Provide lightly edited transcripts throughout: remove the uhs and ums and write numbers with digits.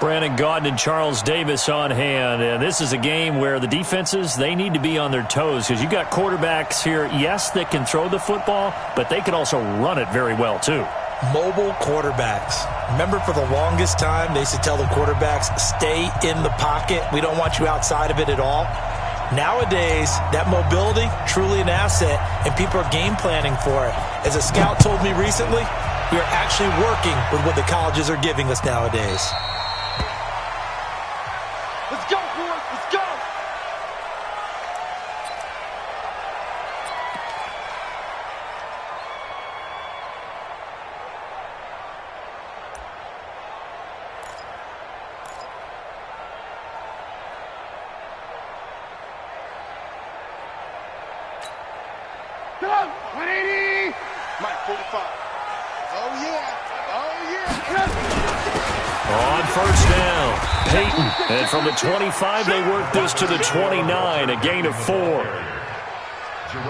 Brandon Gaudin and Charles Davis on hand. And this is a game where the defenses, they need to be on their toes because you got quarterbacks here, yes, that can throw the football, but they can also run it very well too. Mobile quarterbacks. Remember, for the longest time, they used to tell the quarterbacks, stay in the pocket. We don't want you outside of it at all. Nowadays, that mobility, truly an asset, and people are game planning for it. As a scout told me recently, we are actually working with what the colleges are giving us nowadays. Let's go, boys. Let's go. Go. 180. Mike, 45. Oh, yeah. Oh, yeah. On first down, Peyton. And from the 25, they work this to the 29, a gain of 4.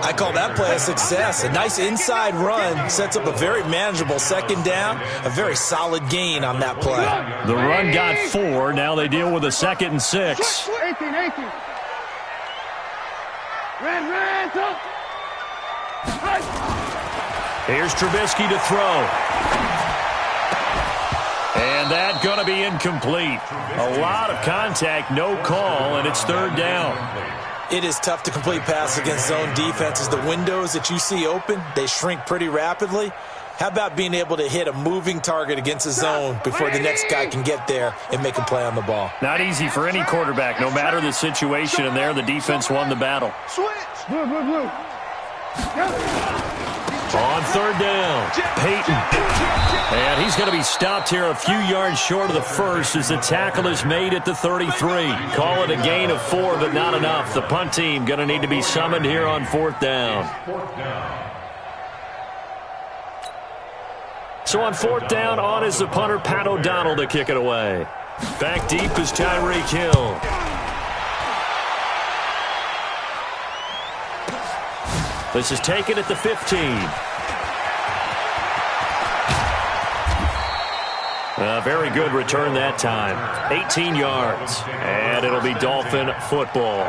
I call that play a success. A nice inside run sets up a very manageable second down, a very solid gain on that play. The run got 4. Now they deal with a 2nd and 6. 18. Ran, go. Here's Trubisky to throw. And that going to be incomplete. A lot of contact, no call, and it's 3rd down. It is tough to complete passes against zone defenses. The windows that you see open, they shrink pretty rapidly. How about being able to hit a moving target against a zone before the next guy can get there and make a play on the ball? Not easy for any quarterback, no matter the situation, and there the defense won the battle. Switch. Blue. On 3rd down, Peyton. And he's going to be stopped here a few yards short of the first as the tackle is made at the 33. Call it a gain of 4, but not enough. The punt team going to need to be summoned here on 4th down. So on 4th down, on is the punter, Pat O'Donnell, to kick it away. Back deep is Tyreek Hill. This is taken at the 15. A very good return that time. 18 yards. And it'll be Dolphin football.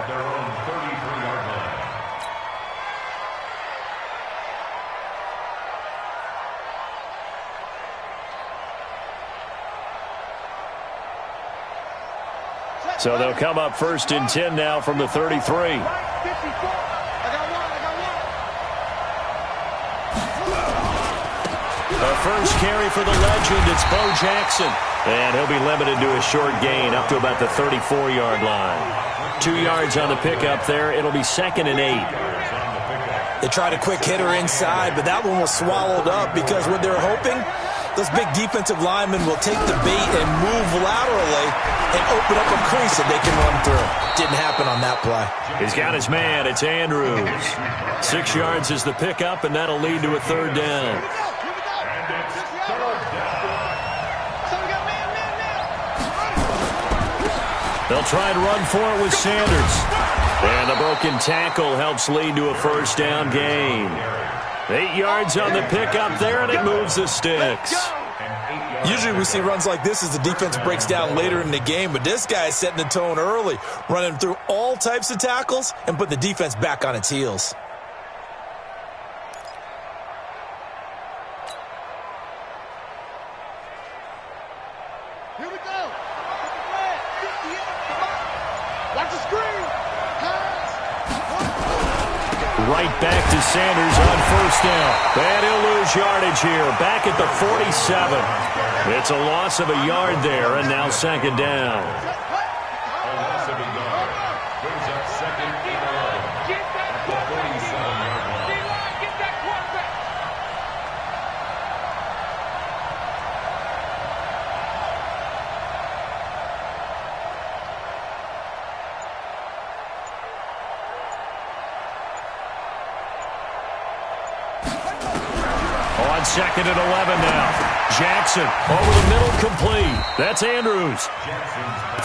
So they'll come up 1st and 10 now from the 33. The first carry for the legend, it's Bo Jackson. And he'll be limited to a short gain up to about the 34-yard line. 2 yards on the pickup there. It'll be 2nd and 8. They tried a quick hitter inside, but that one was swallowed up because what they're hoping, those big defensive linemen will take the bait and move laterally and open up a crease that they can run through. Didn't happen on that play. He's got his man. It's Andrews. 6 yards is the pickup, and that'll lead to a 3rd down. They'll try and run for it with Sanders. And the broken tackle helps lead to a 1st down gain. 8 yards on the pickup there, and it moves the sticks. Usually we see runs like this as the defense breaks down later in the game, but this guy is setting the tone early, running through all types of tackles and put the defense back on its heels. Here we go. Watch the screen. Right back to Sanders on 1st down. And he'll lose yardage here. Back at the 47. It's a loss of a yard there, and now 2nd down. A loss of a yard. Brings up 2nd and 11. Get that 47-yard line. Get that quarterback. On 2nd and 11 now. Jackson over the middle, complete. That's Andrews.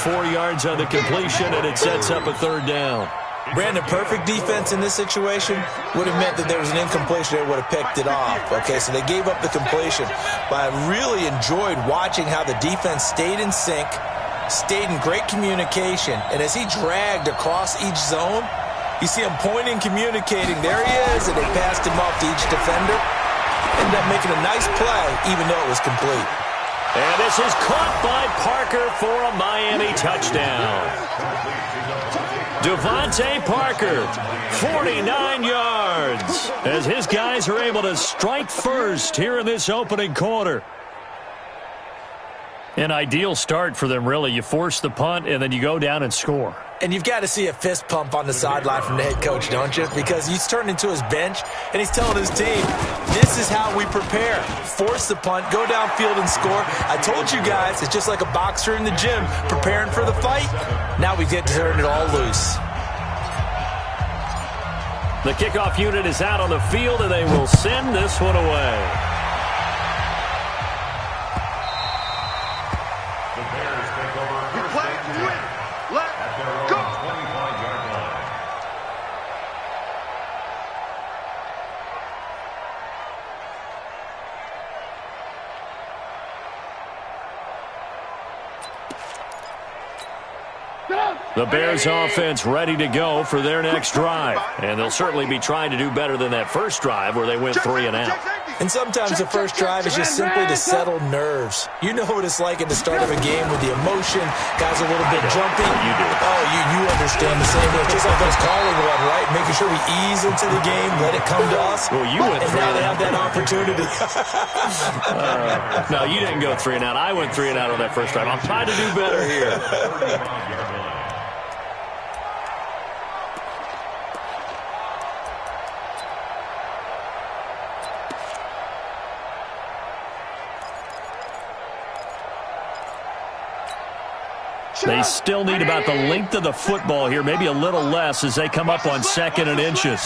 4 yards on the completion, and it sets up a 3rd down. Brandon, perfect defense in this situation would have meant that there was an incompletion. They would have picked it off. Okay, so they gave up the completion. But I really enjoyed watching how the defense stayed in sync, stayed in great communication, and as he dragged across each zone, you see him pointing, communicating. There he is, and they passed him off to each defender. Ended up making a nice play, even though it was complete. And this is caught by Parker for a Miami touchdown. Devontae Parker, 49 yards, as his guys are able to strike first here in this opening quarter. An ideal start for them, really. You force the punt, and then you go down and score. And you've got to see a fist pump on the sideline from the head coach, don't you? Because he's turned into his bench, and he's telling his team, this is how we prepare. Force the punt, go downfield and score. I told you guys, it's just like a boxer in the gym preparing for the fight. Now we get to turn it all loose. The kickoff unit is out on the field, and they will send this one away. The Bears offense ready to go for their next drive. And they'll certainly be trying to do better than that first drive where they went 3 and out. And sometimes the first drive is just simply to settle nerves. You know what it's like at the start of a game with the emotion. Guys are a little bit jumpy. You do. Oh, you understand the same way. It's just like us calling one, right? Making sure we ease into the game, let it come to us. Well, you went 3 and now they and have that opportunity. No, you didn't go 3 and out. I went 3 and out on that first drive. I'm trying to do better here. They still need about the length of the football here, maybe a little less as they come up on 2nd and inches.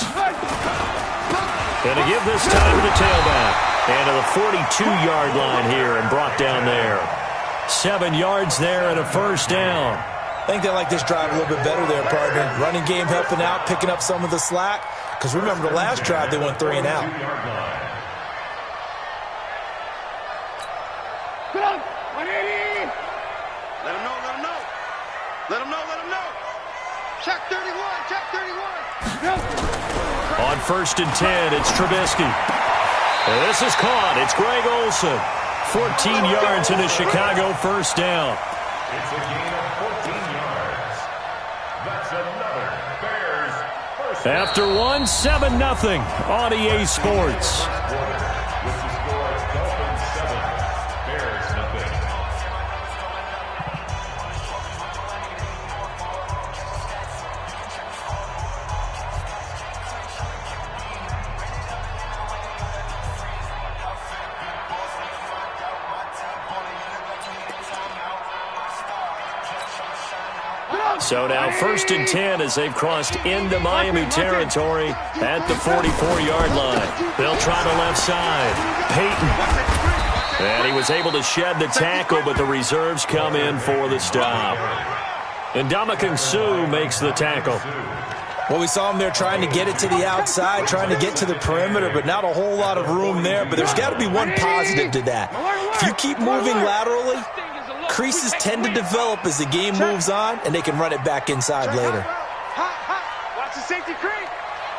Going to give this time to the tailback. And to the 42-yard line here and brought down there. 7 yards there and a first down. I think they like this drive a little bit better there, partner. Running game helping out, picking up some of the slack. Because remember, the last drive they went 3 and out. Check 31, check 31. On 1st and 10, it's Trubisky. And this is caught. It's Greg Olsen. 14 yards into Chicago, first down. It's a gain of 14 yards. That's another Bears first down. After 1, 7-0 on EA Sports. With the score, Dolphins 7, Bears nothing. So now 1st and 10 as they've crossed into Miami territory at the 44-yard line. They'll try the left side. Peyton. And he was able to shed the tackle, but the reserves come in for the stop. And Ndamukong Suh makes the tackle. Well, we saw him there trying to get it to the outside, trying to get to the perimeter, but not a whole lot of room there. But there's got to be one positive to that. If you keep moving laterally, creases tend to develop as the game moves on, and they can run it back inside later. Watch the safety creep.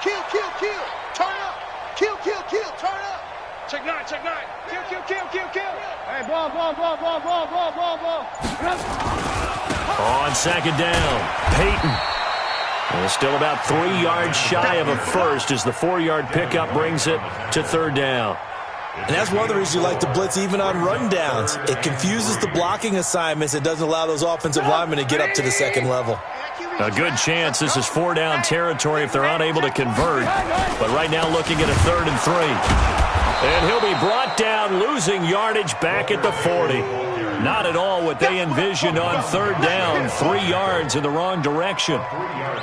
Kill, kill, kill. Turn up. Kill, kill, kill. Turn up. Check 9, check 9. Kill, kill, kill, kill, kill. Hey, ball. On 2nd down, Peyton. And still about 3 yards shy of a first as the 4-yard pickup brings it to 3rd down. And that's one of the reasons you like to blitz even on rundowns. It confuses the blocking assignments. It doesn't allow those offensive linemen to get up to the 2nd level. A good chance this is 4-down territory if they're unable to convert. But right now looking at a 3rd and 3. And he'll be brought down, losing yardage back at the 40. Not at all what they envisioned on 3rd down. 3 yards in the wrong direction.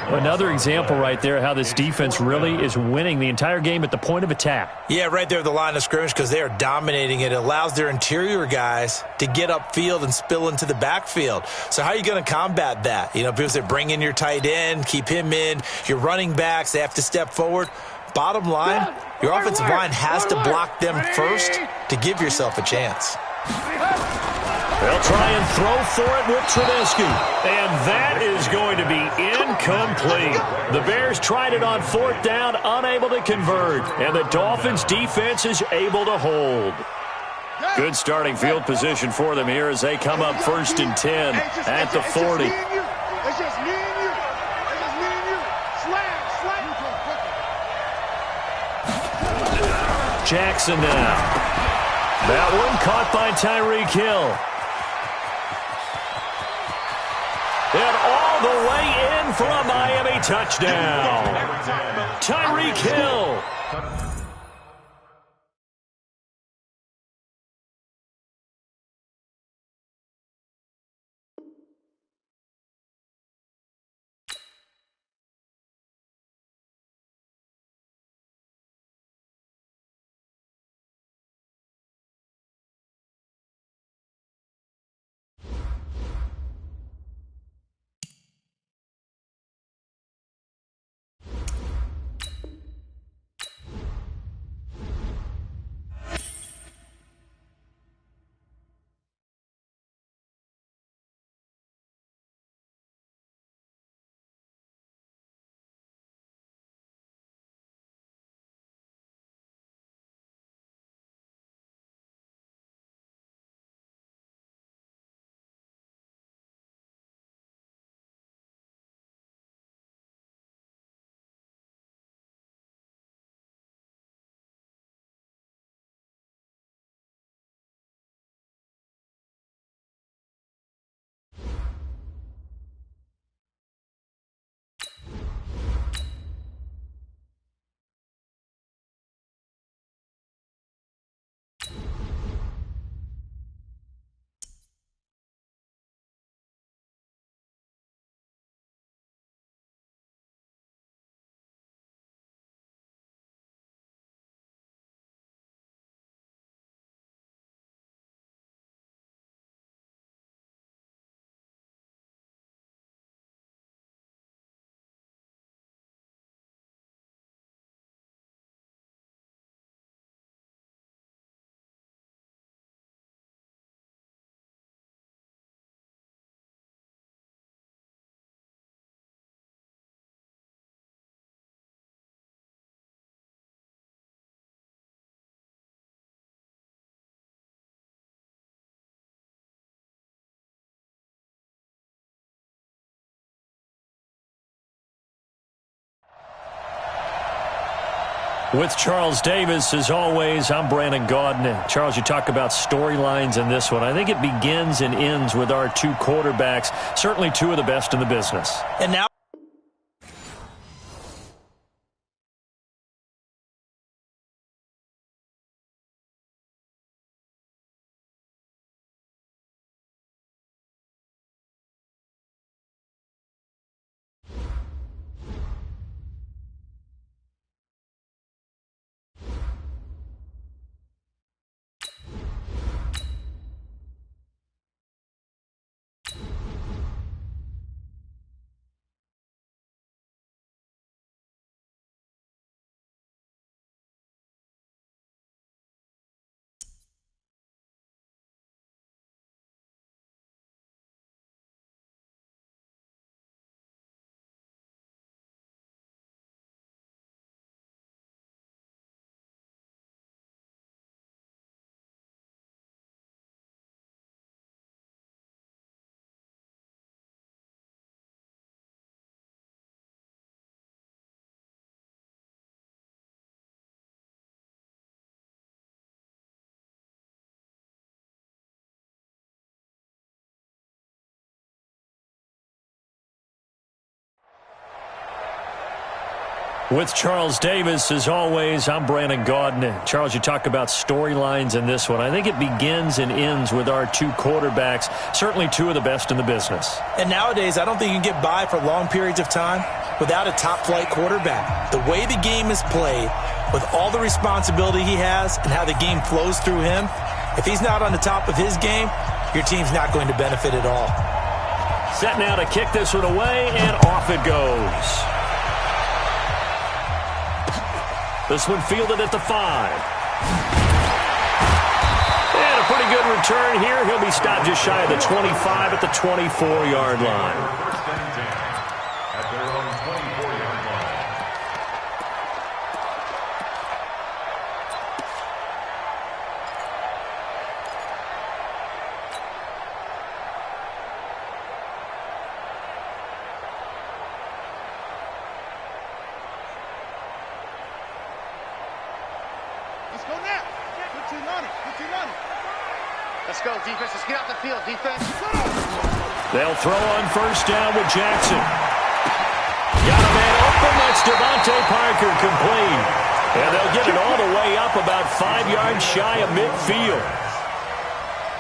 Another example right there how this defense really is winning the entire game at the point of attack. Yeah, right there at the line of scrimmage because they are dominating it. It allows their interior guys to get upfield and spill into the backfield. So how are you going to combat that? You know, because they bring in your tight end, keep him in. Your running backs, they have to step forward. Bottom line, your offensive line has to block them first to give yourself a chance. They'll try and throw for it with Trubisky. And that is going to be incomplete. The Bears tried it on 4th down, unable to convert. And the Dolphins' defense is able to hold. Good starting field position for them here as they come up 1st and 10 at the 40. It's just me and you. It's just me and you. Slam, slam. Jackson now. That one caught by Tyreek Hill. And all the way in for a Miami touchdown. Tyreek Hill. With Charles Davis, as always, I'm Brandon Gaudin. Charles, you talk about storylines in this one. I think it begins and ends with our two quarterbacks, certainly two of the best in the business. And now With Charles Davis, as always, I'm Brandon Gaudin. Charles, you talk about storylines in this one. I think it begins and ends with our two quarterbacks, certainly two of the best in the business. And nowadays, I don't think you can get by for long periods of time without a top-flight quarterback. The way the game is played, with all the responsibility he has and how the game flows through him, if he's not on the top of his game, your team's not going to benefit at all. Set now to kick this one away, and off it goes. This one fielded at the 5. And a pretty good return here. He'll be stopped just shy of the 25 at the 24-yard line. First and 10 at their own 24-yard line. Let's go now. Put your on it. Put your on it. Let's go, defense. Let's get out the field, defense. They'll throw on first down with Jackson. Got a man open. That's Devontae Parker, complete. And they'll get it all the way up about 5 yards shy of midfield.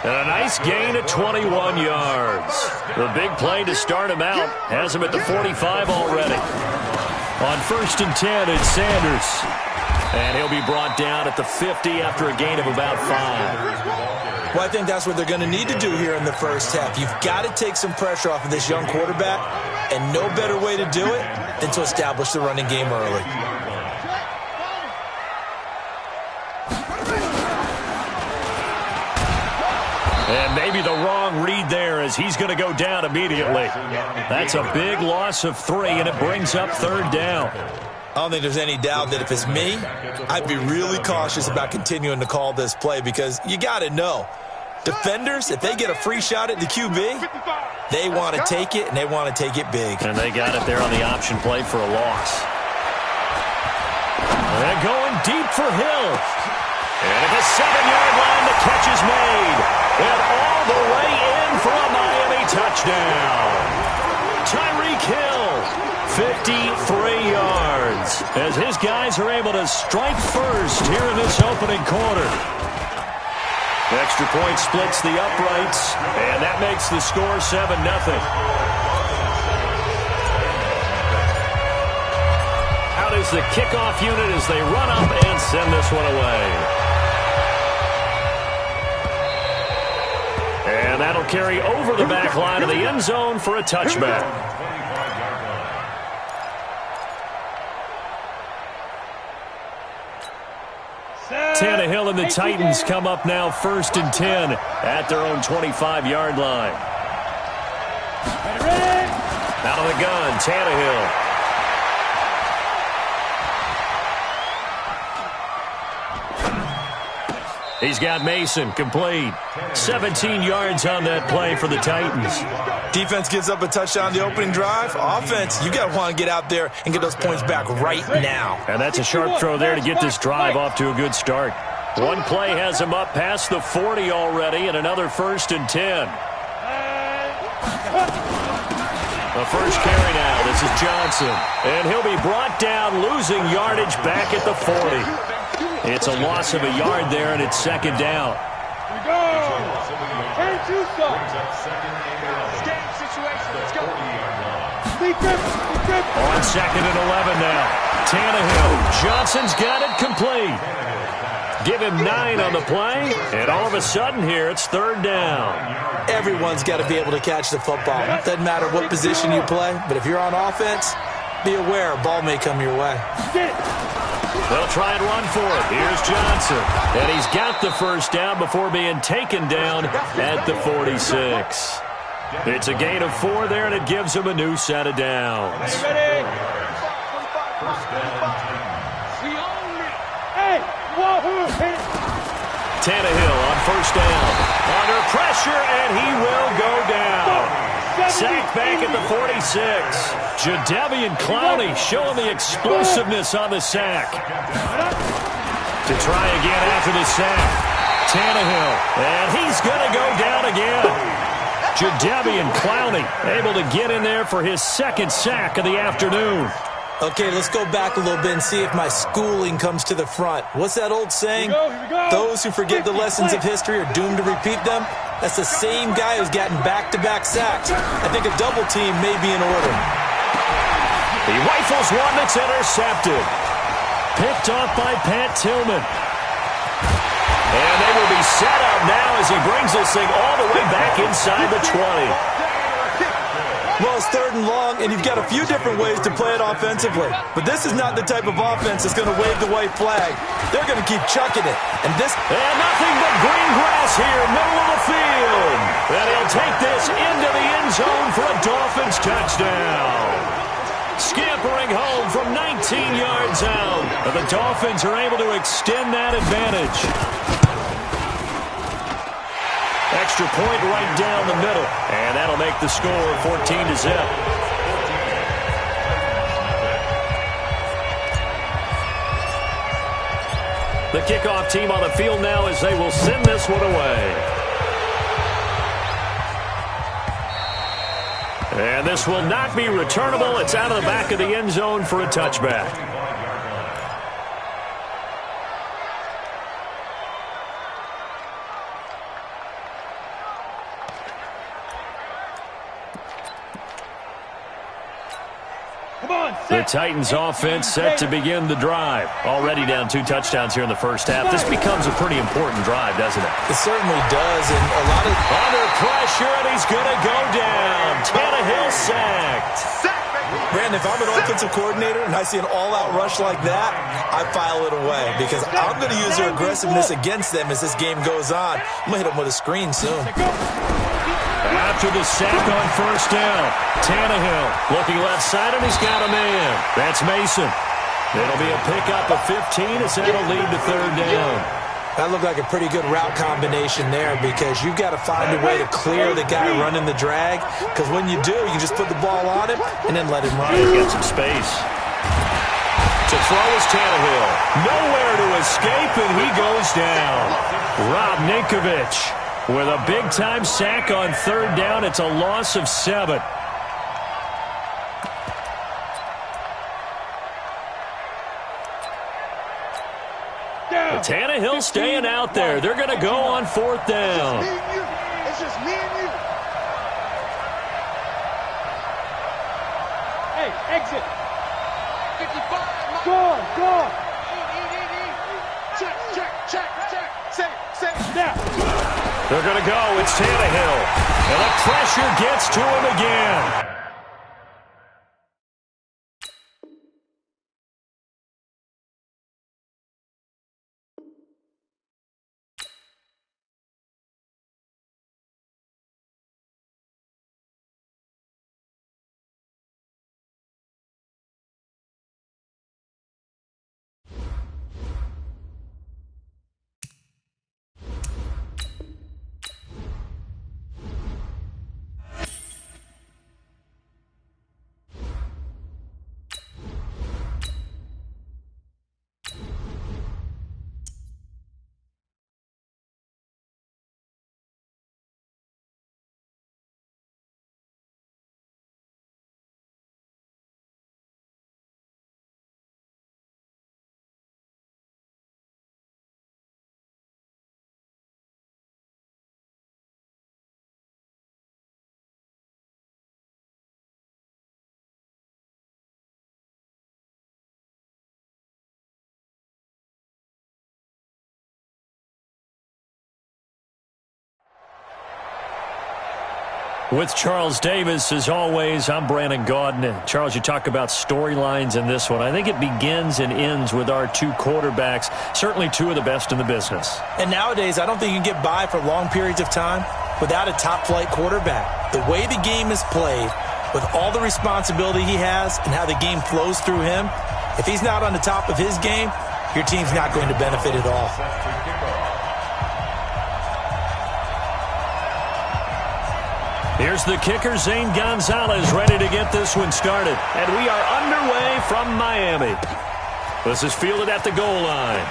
And a nice gain of 21 yards. The big play to start him out has him at the 45 already. On first and 10, it's Sanders. And he'll be brought down at the 50 after a gain of about 5. Well, I think that's what they're going to need to do here in the first half. You've got to take some pressure off of this young quarterback, and no better way to do it than to establish the running game early. And maybe the wrong read there as he's going to go down immediately. That's a big loss of 3, and it brings up third down. I don't think there's any doubt that if it's me, I'd be really cautious about continuing to call this play because you got to know, defenders, if they get a free shot at the QB, they want to take it, and they want to take it big. And they got it there on the option play for a loss. They're going deep for Hill. And at the 7-yard line, the catch is made. And all the way in for a Miami touchdown. Tyreek Hill. 53 yards as his guys are able to strike first here in this opening quarter. Extra point splits the uprights, and that makes the score 7-0. Out is the kickoff unit as they run up and send this one away. And that'll carry over the back line of the end zone for a touchback. Tannehill and the Titans come up now first and 10 at their own 25-yard line. Out of the gun, Tannehill. He's got Mason complete. 17 yards on that play for the Titans. Defense gives up a touchdown the opening drive. Offense, you got to want to get out there and get those points back right now. And that's a sharp throw there to get this drive off to a good start. One play has him up past the 40 already, and another first and 10. The first carry now. This is Johnson. And he'll be brought down, losing yardage back at the 40. It's a loss of a yard there, and it's second down. Here we go. Game situation. Let's go. On second and 11 now. Tannehill. Johnson's got it complete. Give him 9 on the play, and all of a sudden here, it's third down. Everyone's got to be able to catch the football. Doesn't matter what position you play, but if you're on offense, be aware a ball may come your way. They'll try and run for it. Here's Johnson. And he's got the first down before being taken down at the 46. It's a gain of 4 there, and it gives him a new set of downs. Tannehill on first down. Under pressure, and he will go down. Sacked back at the 46. Jadeveon Clowney showing the explosiveness on the sack. To try again after the sack. Tannehill, and he's going to go down again. Jadeveon Clowney able to get in there for his second sack of the afternoon. Okay, let's go back a little bit and see if my schooling comes to the front. What's that old saying? Here we go. Those who forget the lessons of history are doomed to repeat them. That's the same guy who's gotten back-to-back sacks. I think a double team may be in order. He rifles one that's intercepted. Picked off by Pat Tillman. And they will be set up now as he brings this thing all the way back inside the 20. Well, it's 3rd and long, and you've got a few different ways to play it offensively. But this is not the type of offense that's going to wave the white flag. They're going to keep chucking it. And nothing but green grass here, middle of the field. And he'll take this into the end zone for a Dolphins touchdown. Scampering home from 19 yards out. But the Dolphins are able to extend that advantage. Extra point right down the middle. And that'll make the score 14-0. The kickoff team on the field now as they will send this one away. And this will not be returnable. It's out of the back of the end zone for a touchback. The Titans offense set to begin the drive. Already down 2 touchdowns here in the first half. This becomes a pretty important drive, doesn't it? It certainly does. And a lot of under pressure, and he's going to go down. Tannehill sacked. Brandon, if I'm an offensive coordinator and I see an all-out rush like that, I file it away because I'm going to use their aggressiveness against them as this game goes on. I'm going to hit them with a screen soon. After the sack on first down, Tannehill looking left side, and he's got a man. That's Mason. It'll be a pickup of 15 as that'll lead to 3rd down. That looked like a pretty good route combination there because you've got to find a way to clear the guy running the drag because when you do, you just put the ball on him and then let him run. He's got some space. To throw is Tannehill. Nowhere to escape, and he goes down. Rob Ninkovich with a big-time sack on 3rd down. It's a loss of 7. Tannehill staying out there. They're going to go on 4th down. It's just me and you. Hey, exit. 55. Go. Check. Now. They're going to go. It's Tannehill. And the pressure gets to him again. With Charles Davis, as always, I'm Brandon Gaudin. And Charles, you talk about storylines in this one. I think it begins and ends with our 2 quarterbacks, certainly 2 of the best in the business. And nowadays, I don't think you can get by for long periods of time without a top-flight quarterback. The way the game is played, with all the responsibility he has and how the game flows through him, if he's not on the top of his game, your team's not going to benefit at all. Here's the kicker, Zane Gonzalez, ready to get this one started. And we are underway from Miami. This is fielded at the goal line.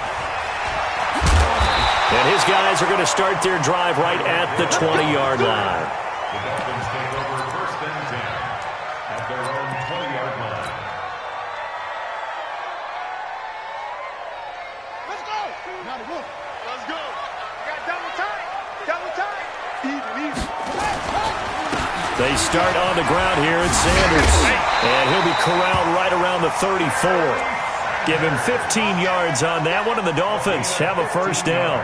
And his guys are going to start their drive right at the 20-yard line. The Dolphins take over 1st and 10 at their own 20-yard line. Let's go. Now the move. Let's go. We got double tight. Easy. They start on the ground here at Sanders. And he'll be corralled right around the 34. Give him 15 yards on that one, and the Dolphins have a 1st down.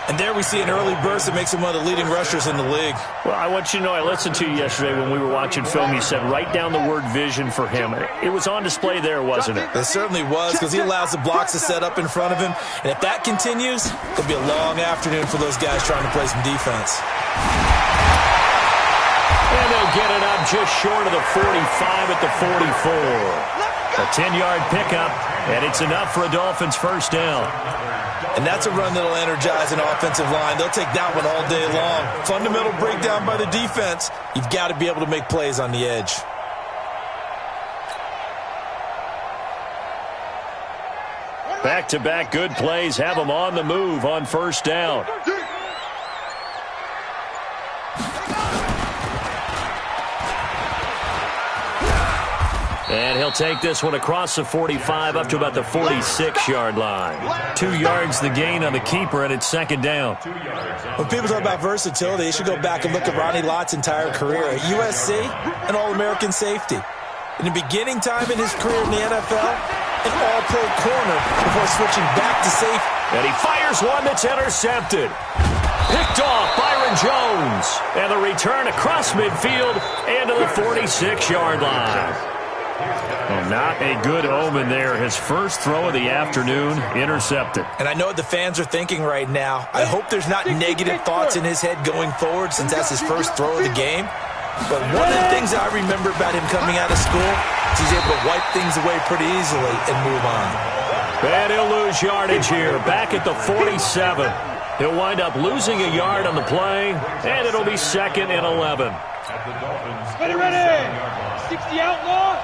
And there we see an early burst that makes him one of the leading rushers in the league. Well, I want you to know, I listened to you yesterday when we were watching film. You said write down the word vision for him. It was on display there, wasn't it? It certainly was, because he allows the blocks to set up in front of him. And if that continues, it'll be a long afternoon for those guys trying to play some defense. And they'll get it up just short of the 45 at the 44. A 10-yard pickup, and it's enough for a Dolphins first down. And that's a run that'll energize an offensive line. They'll take that one all day long. Fundamental breakdown by the defense. You've got to be able to make plays on the edge. Back-to-back good plays have them on the move on first down. And he'll take this one across the 45 up to about the 46-yard line. 2 yards the gain on the keeper, and it's second down. When people talk about versatility, they should go back and look at Ronnie Lott's entire career. At USC, an All-American safety. In the beginning time in his career in the NFL, an All-Pro corner before switching back to safety. And he fires one that's intercepted. Picked off Byron Jones. And the return across midfield and to the 46-yard line. Well, not a good omen there. His first throw of the afternoon intercepted. And I know what the fans are thinking right now. I hope there's not negative thoughts in his head going forward since that's his first throw of the game. But one of the things I remember about him coming out of school is he's able to wipe things away pretty easily and move on. And he'll lose yardage here. Back at the 47. He'll wind up losing a yard on the play, and it'll be 2nd and 11. Ready, ready. 60 outlaw.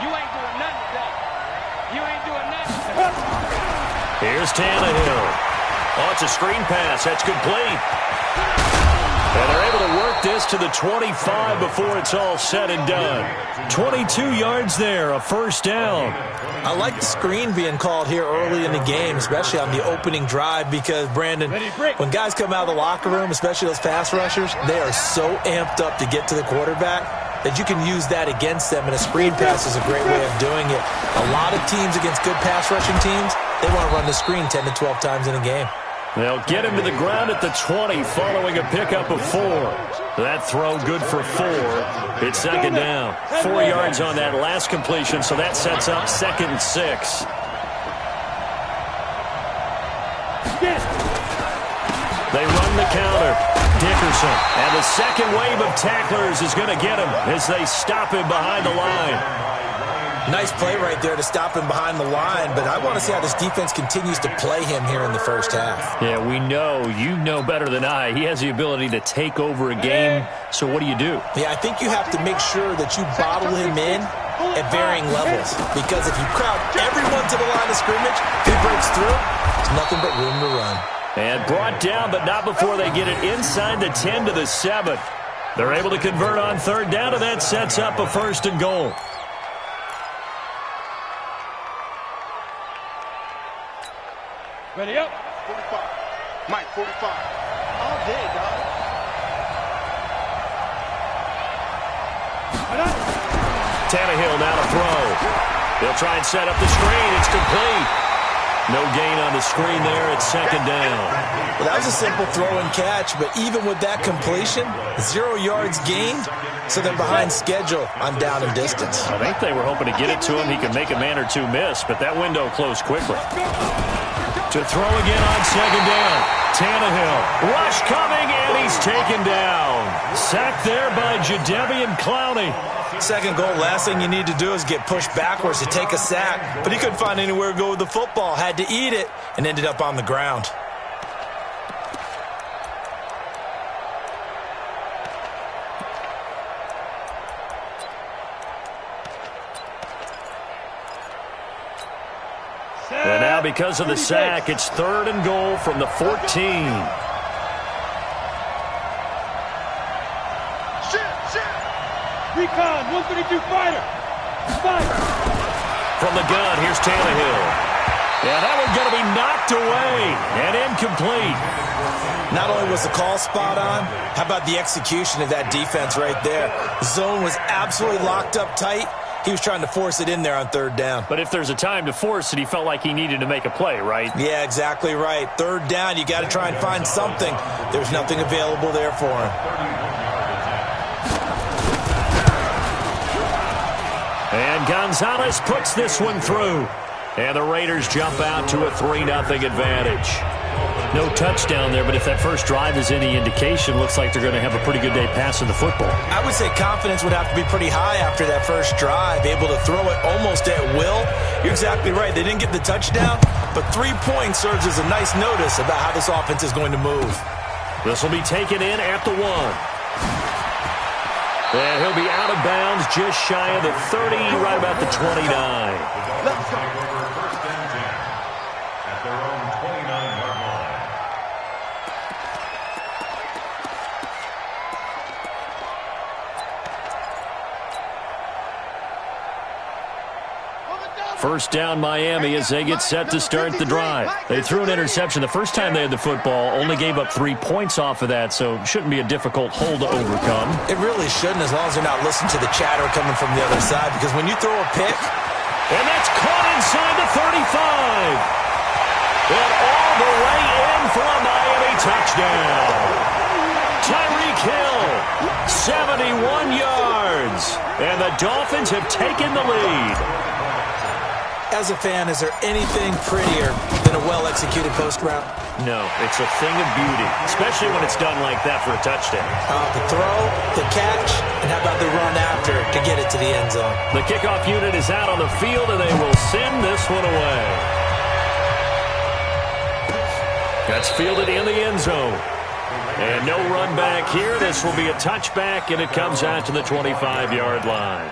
You ain't doing nothing today. You ain't doing nothing. Here's Tannehill. Oh, it's a screen pass. That's complete. And they're able to work this to the 25 before it's all said and done. 22 yards there, a first down. I like the screen being called here early in the game, especially on the opening drive, because, Brandon, when guys come out of the locker room, especially those pass rushers, they are so amped up to get to the quarterback that you can use that against them, and a screen pass is a great way of doing it. A lot of teams against good pass rushing teams, they want to run the screen 10 to 12 times in a game. They'll get him to the ground at the 20 following a pickup of 4. That throw good for 4. It's second down. 4 yards on that last completion, so that sets up 2nd and 6. They run the counter. Dickerson. And the second wave of tacklers is going to get him as they stop him behind the line. Nice play right there to stop him behind the line, but I want to see how this defense continues to play him here in the first half. Yeah, we know. You know better than I. He has the ability to take over a game, so what do you do? Yeah, I think you have to make sure that you bottle him in at varying levels, because if you crowd everyone to the line of scrimmage, if he breaks through, there's nothing but room to run. And brought down, but not before they get it inside the 10 to the 7. They're able to convert on third down, and that sets up a 1st and goal. Ready up. 45. Mike, 45. All day, dog. Tannehill now to throw. They'll try and set up the screen. It's complete. No gain on the screen there at 2nd down. Well, that was a simple throw and catch, but even with that completion, 0 yards gained, so they're behind schedule on down and distance. I think they were hoping to get it to him. He could make a man or two miss, but that window closed quickly. To throw again on 2nd down. Tannehill. Rush coming, and he's taken down. Sacked there by Jadeveon Clowney. 2nd goal, last thing you need to do is get pushed backwards to take a sack. But he couldn't find anywhere to go with the football. Had to eat it and ended up on the ground. And now because of the sack, it's 3rd and goal from the 14. Recon, 132 fighter. Fight. From the gun, here's Tannehill. Yeah, that one's going to be knocked away and incomplete. Not only was the call spot on, how about the execution of that defense right there? The zone was absolutely locked up tight, He was trying to force it in there on third down. But if there's a time to force it, he felt like he needed to make a play, right? Yeah, exactly right. Third down, you got to try and find something. There's nothing available there for him. And Gonzalez puts this one through. And the Raiders jump out to a 3-0 advantage. No touchdown there, but if that first drive is any indication, looks like they're going to have a pretty good day passing the football. I would say confidence would have to be pretty high after that first drive, able to throw it almost at will. You're exactly right. They didn't get the touchdown, but 3 points serves as a nice notice about how this offense is going to move. This will be taken in at the 1. And he'll be out of bounds just shy of the 30, right about the 29. Let's go. First and 10 at their own 29-yard line. First down Miami as they get set to start the drive. They threw an interception the first time they had the football, only gave up 3 points off of that, so it shouldn't be a difficult hole to overcome. It really shouldn't, as long as they're not listening to the chatter coming from the other side, because when you throw a pick, and that's caught inside the 35. And all the way in for a Miami touchdown. Tyreek Hill, 71 yards. And the Dolphins have taken the lead. as a fan, is there anything prettier than a well-executed post route? No, it's a thing of beauty, especially when it's done like that for a touchdown. The throw, the catch, and how about the run after to get it to the end zone? The kickoff unit is out on the field, and they will send this one away. That's fielded in the end zone. And no run back here. This will be a touchback, and it comes out to the 25-yard line.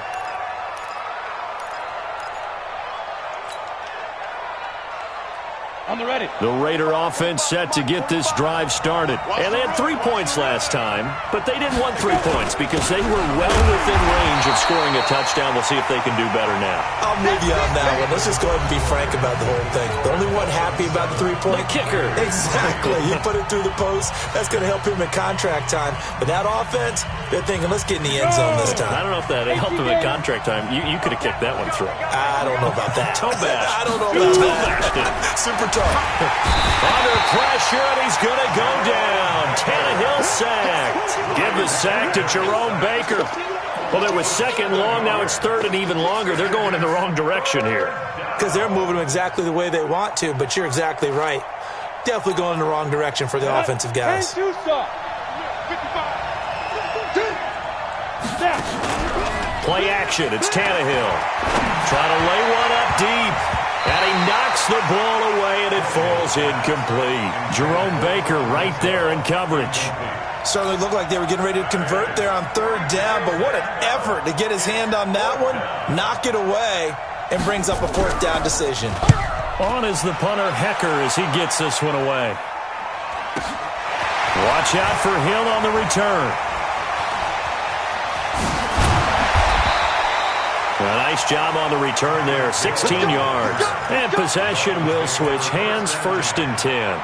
On the ready. The Raider offense set to get this drive started. And they had 3 points last time, but they didn't want 3 points because they were well within range of scoring a touchdown. We'll see if they can do better now. I'm with you on that one. Let's just go ahead and be frank about the whole thing. The only one happy about the 3-point? The kicker. Exactly. He put it through the post. That's going to help him in contract time. But that offense, they're thinking, let's get in the end zone this time. I don't know if that helped him in contract time. You could have kicked that one through. I don't know about that. Toe bash. I don't know about that. Super tough. Under pressure, and he's going to go down. Tannehill sacked. Give the sack to Jerome Baker. Well, there was second long. Now it's third and even longer. They're going in the wrong direction here. Because they're moving them exactly the way they want to, but you're exactly right. Definitely going in the wrong direction for the offensive guys. Play action. It's Tannehill. Trying to lay one up deep. And he knocks the ball away, and it falls incomplete. Jerome Baker right there in coverage. Certainly looked like they were getting ready to convert there on third down, but what an effort to get his hand on that one, knock it away, and brings up a fourth down decision. On is the punter, Hecker, as he gets this one away. Watch out for Hill on the return. A nice job on the return there, 16 yards. And possession will switch hands, 1st and 10.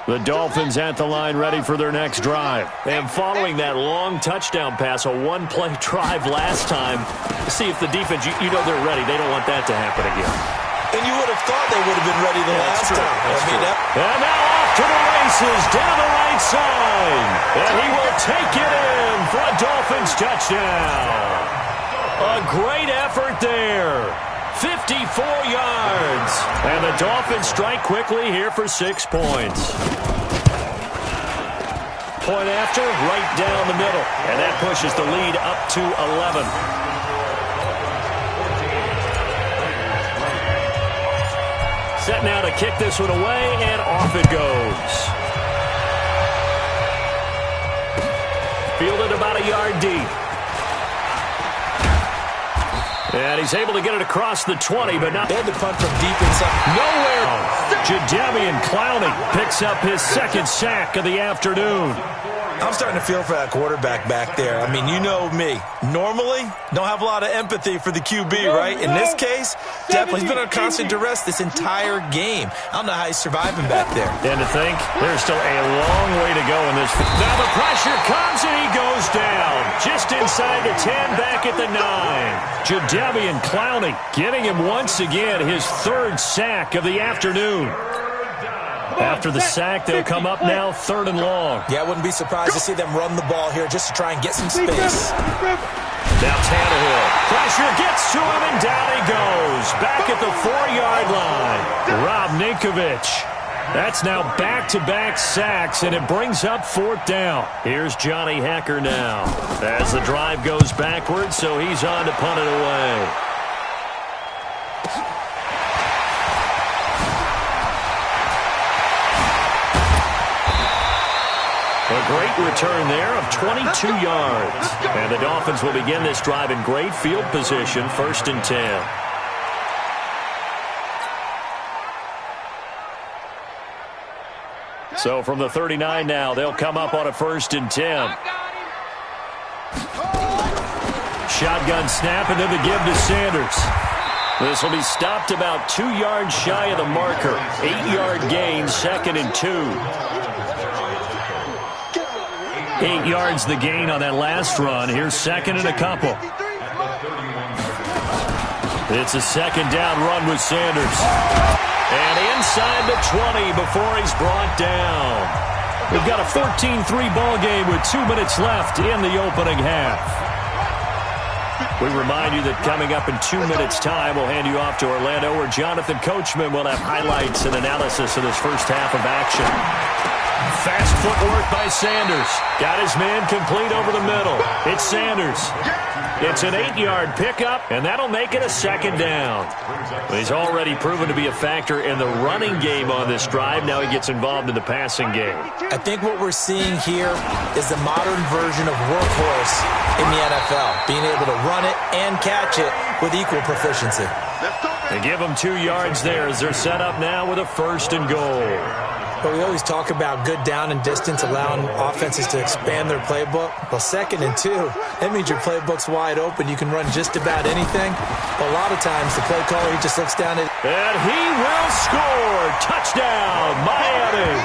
The Dolphins at the line ready for their next drive. And following that long touchdown pass, a one-play drive last time, see if the defense, you know they're ready. They don't want that to happen again. And you would have thought they would have been ready the last time. And now off to the races, down the right side. And he will take it in for a Dolphins touchdown. A great effort there. 54 yards. And the Dolphins strike quickly here for 6 points. Point after, right down the middle. And that pushes the lead up to 11. Set now to kick this one away, and off it goes. Fielded about a yard deep. And he's able to get it across the 20, but not. They had to punt from deep inside. Nowhere. Jadeveon Clowney picks up his second sack of the afternoon. I'm starting to feel for that quarterback back there. I mean, you know me. Normally, don't have a lot of empathy for the QB, right? In this case, definitely. He's been under constant duress this entire game. I don't know how he's surviving back there. And to think, there's still a long way to go in this. Now the pressure comes and he goes down. Just inside the 10, back at the 9. Jadeveon Clowney getting him once again his 3rd sack of the afternoon. After the sack, they'll come up now 3rd and long. Yeah, I wouldn't be surprised to see them run the ball here just to try and get some space. Now Tannehill. Pressure gets to him, and down he goes. Back at the 4-yard line. Rob Ninkovich. That's now back-to-back sacks, and it brings up 4th down. Here's Johnny Hacker now. As the drive goes backwards, so he's on to punt it away. A great return there of 22 yards. And the Dolphins will begin this drive in great field position, 1st and 10. So from the 39 now, they'll come up on a 1st and 10. Shotgun snap into the give to Sanders. This will be stopped about 2 yards shy of the marker. 8-yard gain, 2nd and 2. 8 yards the gain on that last run. Here's 2nd and a couple. It's a 2nd down run with Sanders. And inside the 20 before he's brought down. We've got a 14-3 ball game with 2 minutes left in the opening half. We remind you that coming up in 2 minutes' time, we'll hand you off to Orlando, where Jonathan Coachman will have highlights and analysis of this first half of action. Fast footwork by Sanders. Got his man complete over the middle. It's Sanders. It's an 8-yard pickup, and that'll make it a 2nd down. He's already proven to be a factor in the running game on this drive. Now he gets involved in the passing game. I think what we're seeing here is the modern version of workhorse in the NFL, being able to run it and catch it with equal proficiency. They give them 2 yards there as they're set up now with a 1st and goal. But we always talk about good down and distance, allowing offenses to expand their playbook. Well, 2nd and 2, that means your playbook's wide open. You can run just about anything. But a lot of times, the play caller, he just looks down at... And he will score! Touchdown, Miami!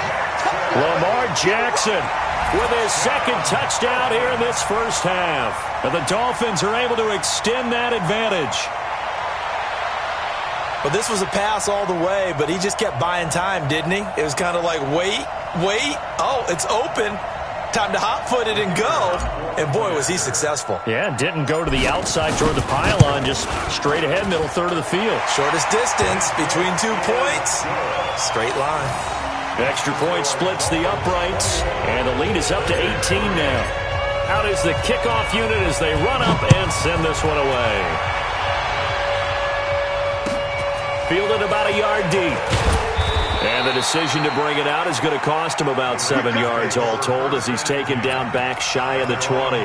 Lamar Jackson with his 2nd touchdown here in this first half. And the Dolphins are able to extend that advantage. Well, this was a pass all the way, but he just kept buying time, didn't he? It was kind of like, wait. Oh, it's open. Time to hot-foot it and go. And, boy, was he successful. Yeah, didn't go to the outside toward the pylon, just straight ahead, middle third of the field. Shortest distance between 2 points. Straight line. Extra point splits the uprights, and the lead is up to 18 now. Out is the kickoff unit as they run up and send this one away. Fielded about a yard deep. And the decision to bring it out is going to cost him about 7 yards all told as he's taken down back shy of the 20.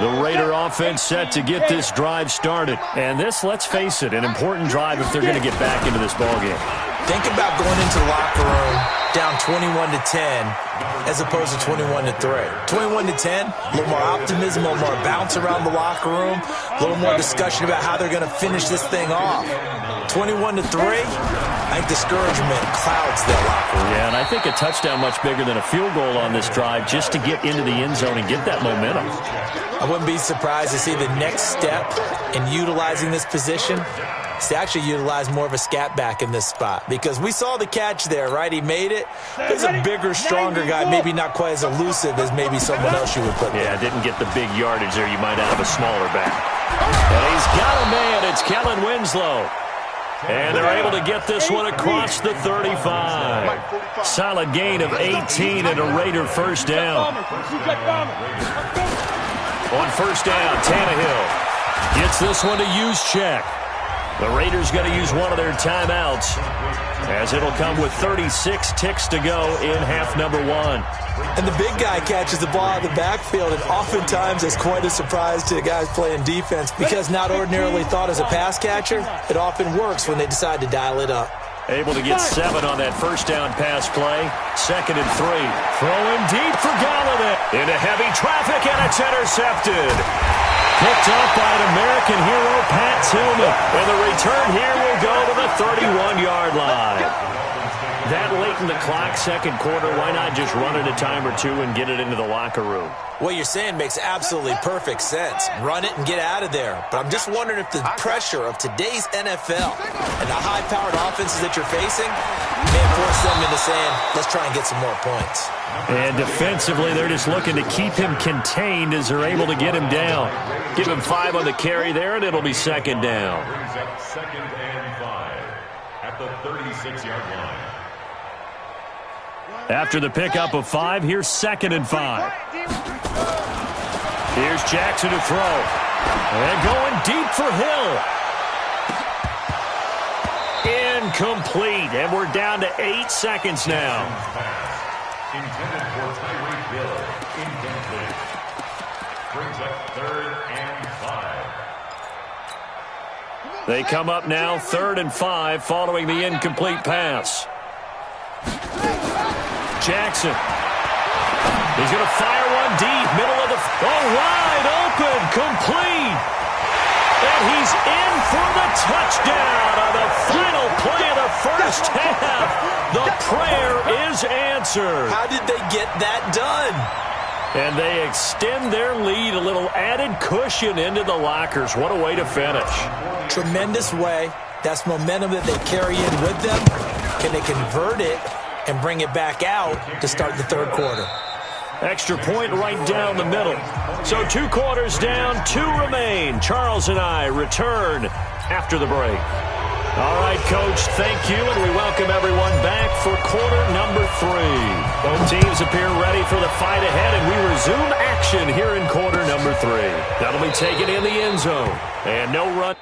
The Raider offense set to get this drive started. And this, let's face it, an important drive if they're going to get back into this ballgame. Think about going into the locker room down 21-10 as opposed to 21-3. 21-10, a little more optimism, a little more bounce around the locker room, a little more discussion about how they're going to finish this thing off. 21-3, I think discouragement clouds that locker room. Yeah, and I think a touchdown much bigger than a field goal on this drive just to get into the end zone and get that momentum. I wouldn't be surprised to see the next step in utilizing this position is to actually utilize more of a scat back in this spot, because we saw the catch there, right? He made it. He's a bigger, stronger guy, maybe not quite as elusive as maybe someone else you would put there. Yeah, didn't get the big yardage there. You might have a smaller back. And he's got a man. It's Kellen Winslow. And they're able to get this one across the 35. Solid gain of 18 and a Raider first down. On first down, Tannehill gets this one to Juszczyk. The Raiders going to use one of their timeouts as it'll come with 36 ticks to go in half number 1. And the big guy catches the ball out of the backfield, and oftentimes it's quite a surprise to the guys playing defense because not ordinarily thought as a pass catcher, it often works when they decide to dial it up. Able to get 7 on that first down pass play. 2nd and 3. Throwing deep for Galladay. Into heavy traffic, and it's intercepted. Picked up by an American hero, Pat Tillman. And the return here will go to the 31-yard line. That late in the clock, second quarter, why not just run it a time or two and get it into the locker room? What you're saying makes absolutely perfect sense. Run it and get out of there. But I'm just wondering if the pressure of today's NFL and the high-powered offenses that you're facing may force them into saying, let's try and get some more points. And defensively, they're just looking to keep him contained as they're able to get him down. Give him 5 on the carry there, and it'll be 2nd down. Brings up 2nd and 5 at the 36-yard line. After the pickup of 5, here's 2nd and 5. Here's Jackson to throw. And going deep for Hill. Incomplete. And we're down to 8 seconds now. Intended for Tyreek Hill. Incomplete. Brings up 3rd and 5. They come up now 3rd and 5 following the incomplete pass. Jackson. He's going to fire one deep, middle of the... wide open, complete. And he's in for the touchdown on the final play of the first half. The prayer is answered. How did they get that done? And they extend their lead, a little added cushion into the lockers. What a way to finish. Tremendous way. That's momentum that they carry in with them. Can they convert it and bring it back out to start the third quarter? Extra point right down the middle. So 2 quarters down, 2 remain. Charles and I return after the break. All right, Coach, thank you, and we welcome everyone back for quarter number 3. Both teams appear ready for the fight ahead, and we resume action here in quarter number 3. That'll be taken in the end zone, and no run.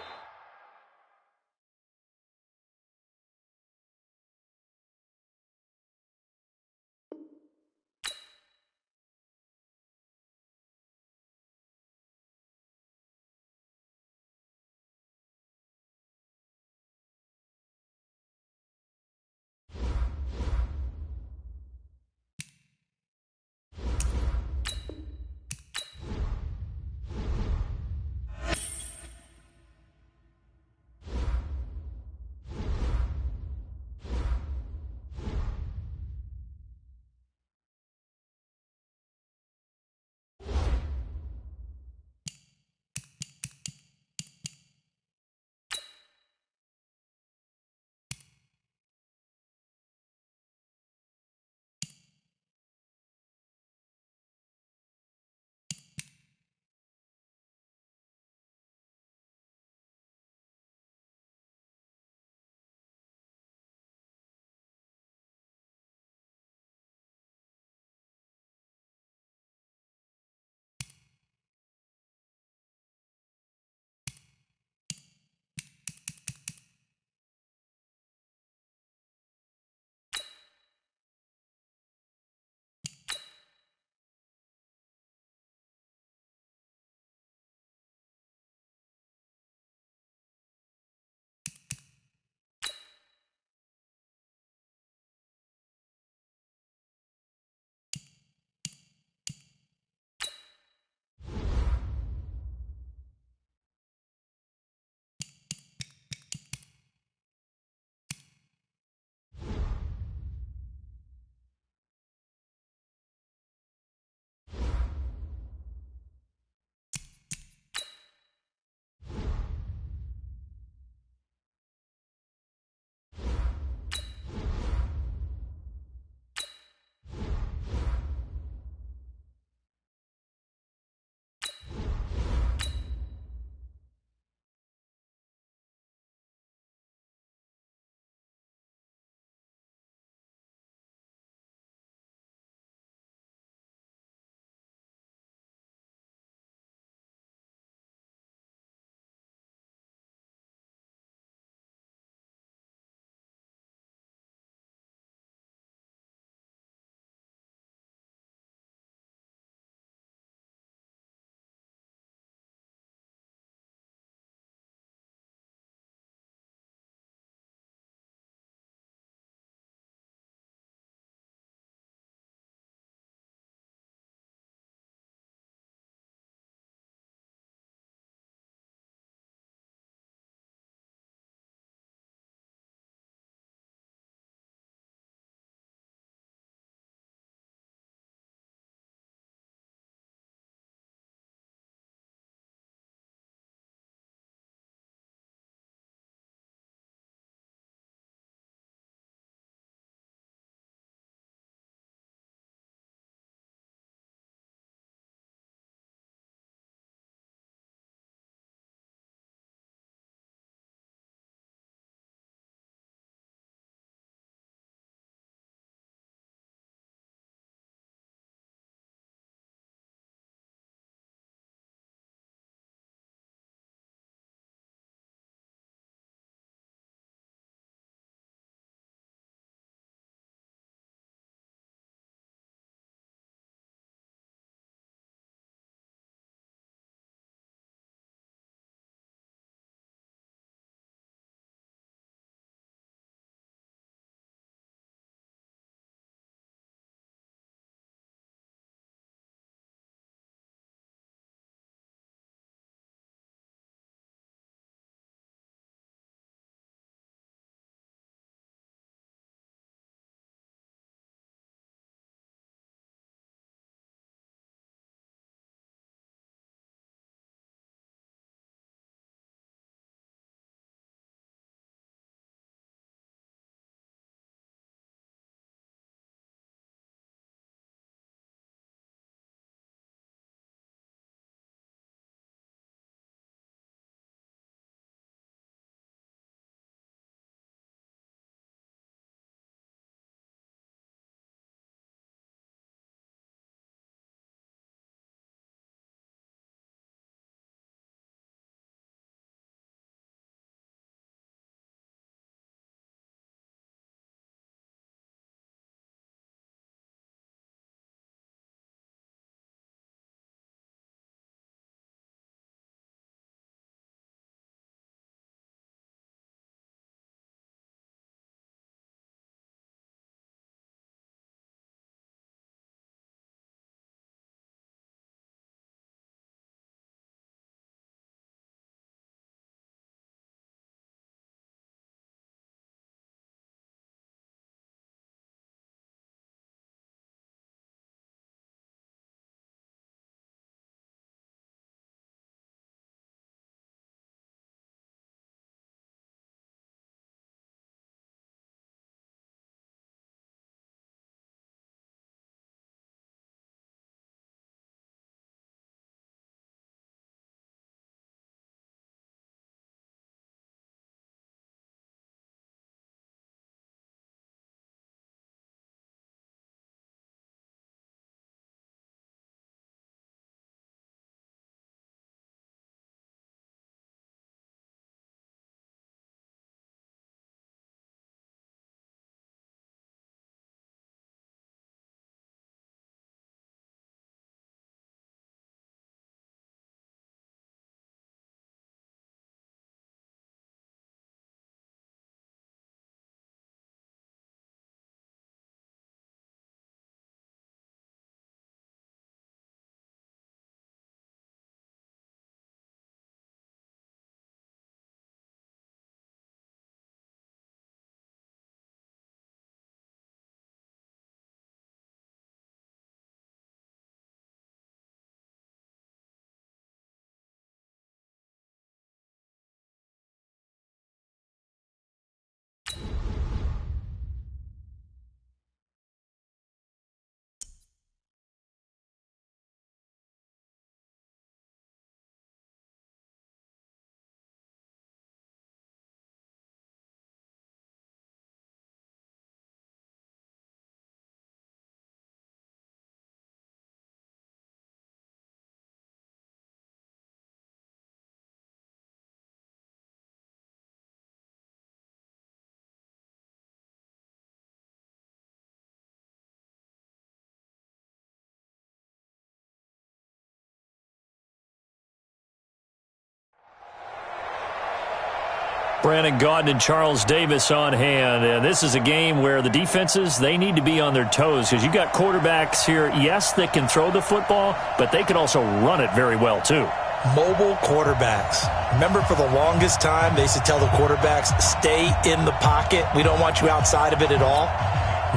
Brandon Gaudin and Charles Davis on hand. And this is a game where the defenses, they need to be on their toes because you've got quarterbacks here, yes, that can throw the football, but they can also run it very well too. Mobile quarterbacks. Remember, for the longest time, they used to tell the quarterbacks, stay in the pocket. We don't want you outside of it at all.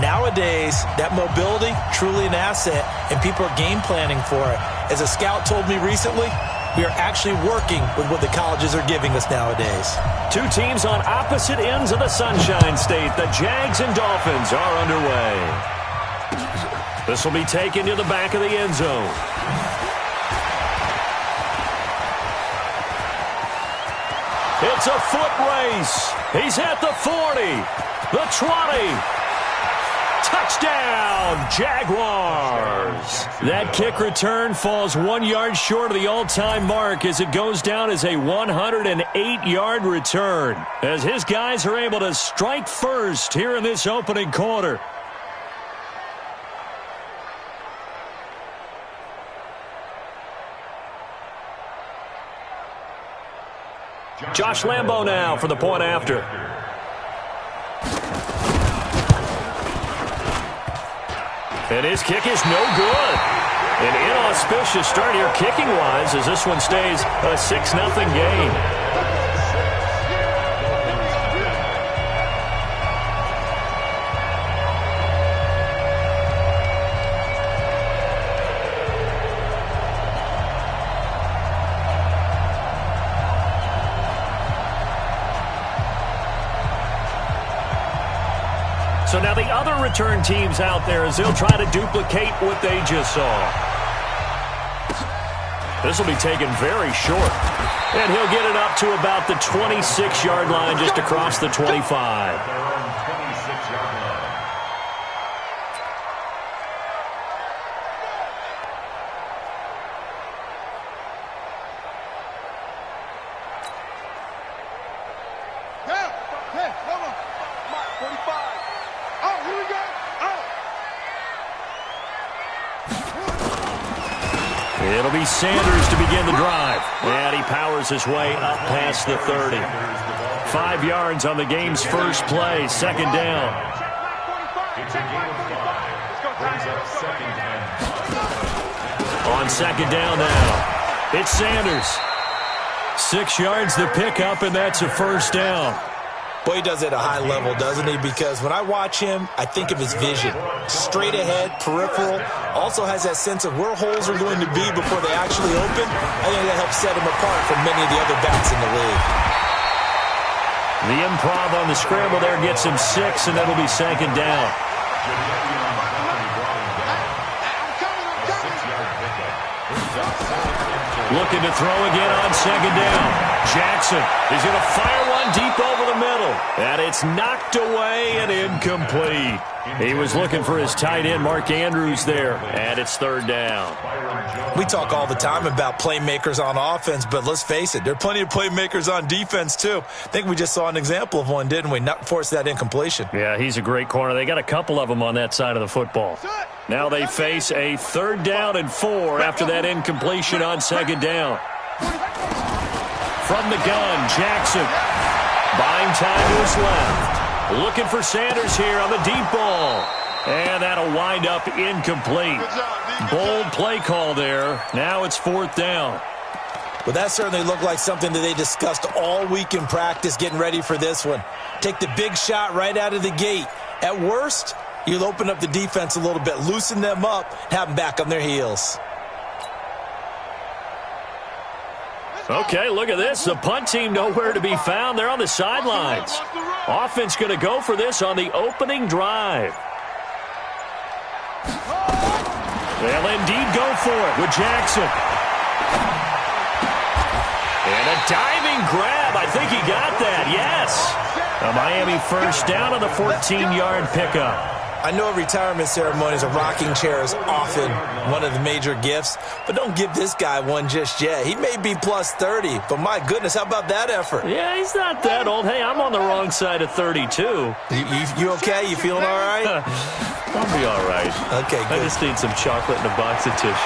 Nowadays, that mobility, truly an asset, and people are game planning for it. As a scout told me recently, we are actually working with what the colleges are giving us nowadays. Two teams on opposite ends of the Sunshine State. The Jags and Dolphins are underway. This will be taken to the back of the end zone. It's a foot race. He's at the 40, the 20. Touchdown, Jaguars. That kick return falls 1 yard short of the all-time mark as it goes down as a 108-yard return, as his guys are able to strike first here in this opening quarter. Josh Lambo now for the point after. And his kick is no good. An inauspicious start here kicking-wise as this one stays a 6-0 game. So now the other return teams out there as they'll try to duplicate what they just saw. This will be taken very short. And he'll get it up to about the 26-yard line just across the 25. It'll be Sanders to begin the drive. And he powers his way up past the 30. 5 yards on the game's first play. Second down. On second down now, it's Sanders. 6 yards the pickup, and that's a first down. Boy, he does it at a high level, doesn't he? Because when I watch him, I think of his vision. Straight ahead, peripheral. Also has that sense of where holes are going to be before they actually open. I think that helps set him apart from many of the other backs in the league. The improv on the scramble there gets him 6, and that'll be second down. Looking to throw again on second down. Jackson is going to fire one deep over the middle. And it's knocked away and incomplete. He was looking for his tight end, Mark Andrews, there. And it's third down. We talk all the time about playmakers on offense, but let's face it, there are plenty of playmakers on defense, too. I think we just saw an example of one, didn't we? Not force that incompletion. Yeah, he's a great corner. They got a couple of them on that side of the football. Now they face a 3rd down and 4 after that incompletion on second down. From the gun, Jackson. Buying time to his left. Looking for Sanders here on the deep ball. And that'll wind up incomplete. Bold play call there. Now it's 4th down. Well, that certainly looked like something that they discussed all week in practice getting ready for this one. Take the big shot right out of the gate. At worst, you'll open up the defense a little bit, loosen them up, have them back on their heels. Okay, look at this. The punt team nowhere to be found. They're on the sidelines. Offense going to go for this on the opening drive. They'll indeed go for it with Jackson. And a diving grab. I think he got that, yes. A Miami first down on the 14-yard pickup. I know retirement ceremonies, a rocking chair is often one of the major gifts, but don't give this guy one just yet. He may be plus 30, but my goodness, how about that effort? Yeah, he's not that old. Hey, I'm on the wrong side of 32. You okay? You feeling all right? I'll be all right. Okay, good. I just need some chocolate and a box of tissues.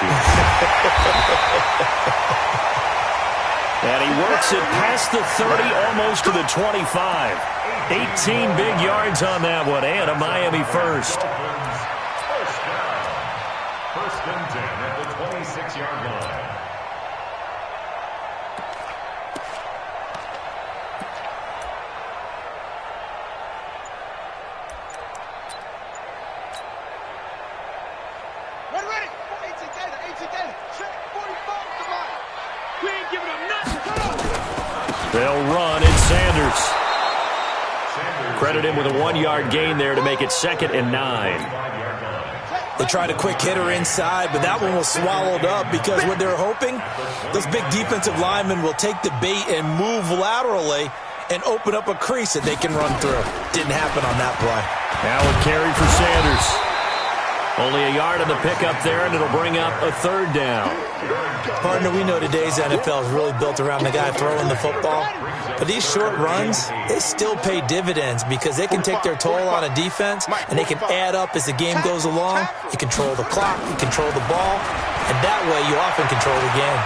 And he works makes it past the 30, almost to the 25. 18 big yards on that one, and a Miami first. First and 10 at the 26-yard line. Ready. 18 Taylor. Check 45 to mine. We ain't giving up nothing. Come on. They'll run, and Sanders. Credit him with a 1-yard gain there to make it 2nd and 9. They tried a quick hitter inside, but that one was swallowed up because what they're hoping, those big defensive linemen will take the bait and move laterally and open up a crease that they can run through. Didn't happen on that play. Now a carry for Sanders. Only a yard on the pickup there, and it'll bring up a 3rd down. Partner, we know today's NFL is really built around the guy throwing the football. But these short runs, they still pay dividends because they can take their toll on a defense, and they can add up as the game goes along. You control the clock, you control the ball, and that way you often control the game.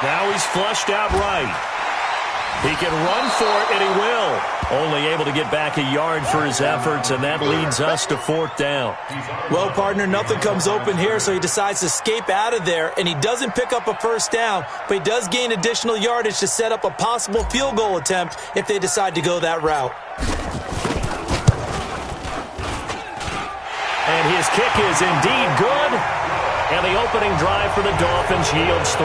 Now he's flushed out right. He can run for it, and he will. Only able to get back a yard for his efforts, and that leads us to 4th down. Well, partner, nothing comes open here, so he decides to escape out of there, and he doesn't pick up a 1st down, but he does gain additional yardage to set up a possible field goal attempt if they decide to go that route. And his kick is indeed good, and the opening drive for the Dolphins yields 3.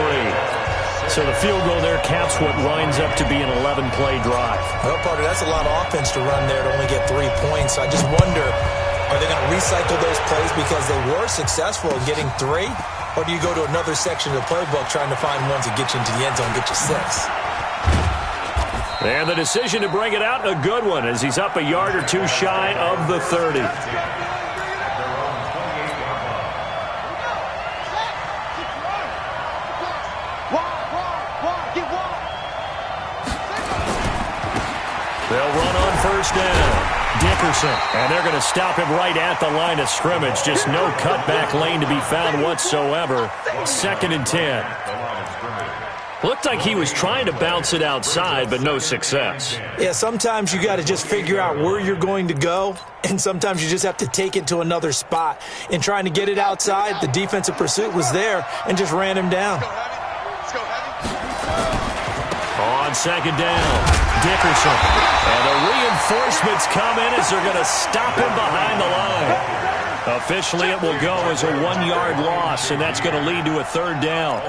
So the field goal there caps what winds up to be an 11-play drive. Well, partner, that's a lot of offense to run there to only get 3 points. So I just wonder, are they going to recycle those plays because they were successful in getting 3? Or do you go to another section of the playbook trying to find ones that get you into the end zone and get you 6? And the decision to bring it out, a good one, as he's up a yard or 2 shy of the 30. They'll run on 1st down. Dickerson, and they're going to stop him right at the line of scrimmage. Just no cutback lane to be found whatsoever. 2nd and 10. Looked like he was trying to bounce it outside, but no success. Yeah, sometimes you got to just figure out where you're going to go, and sometimes you just have to take it to another spot. In trying to get it outside, the defensive pursuit was there and just ran him down. On 2nd down, Dickerson. And the reinforcements come in as they're going to stop him behind the line. Officially, it will go as a 1-yard loss, and that's going to lead to a 3rd down.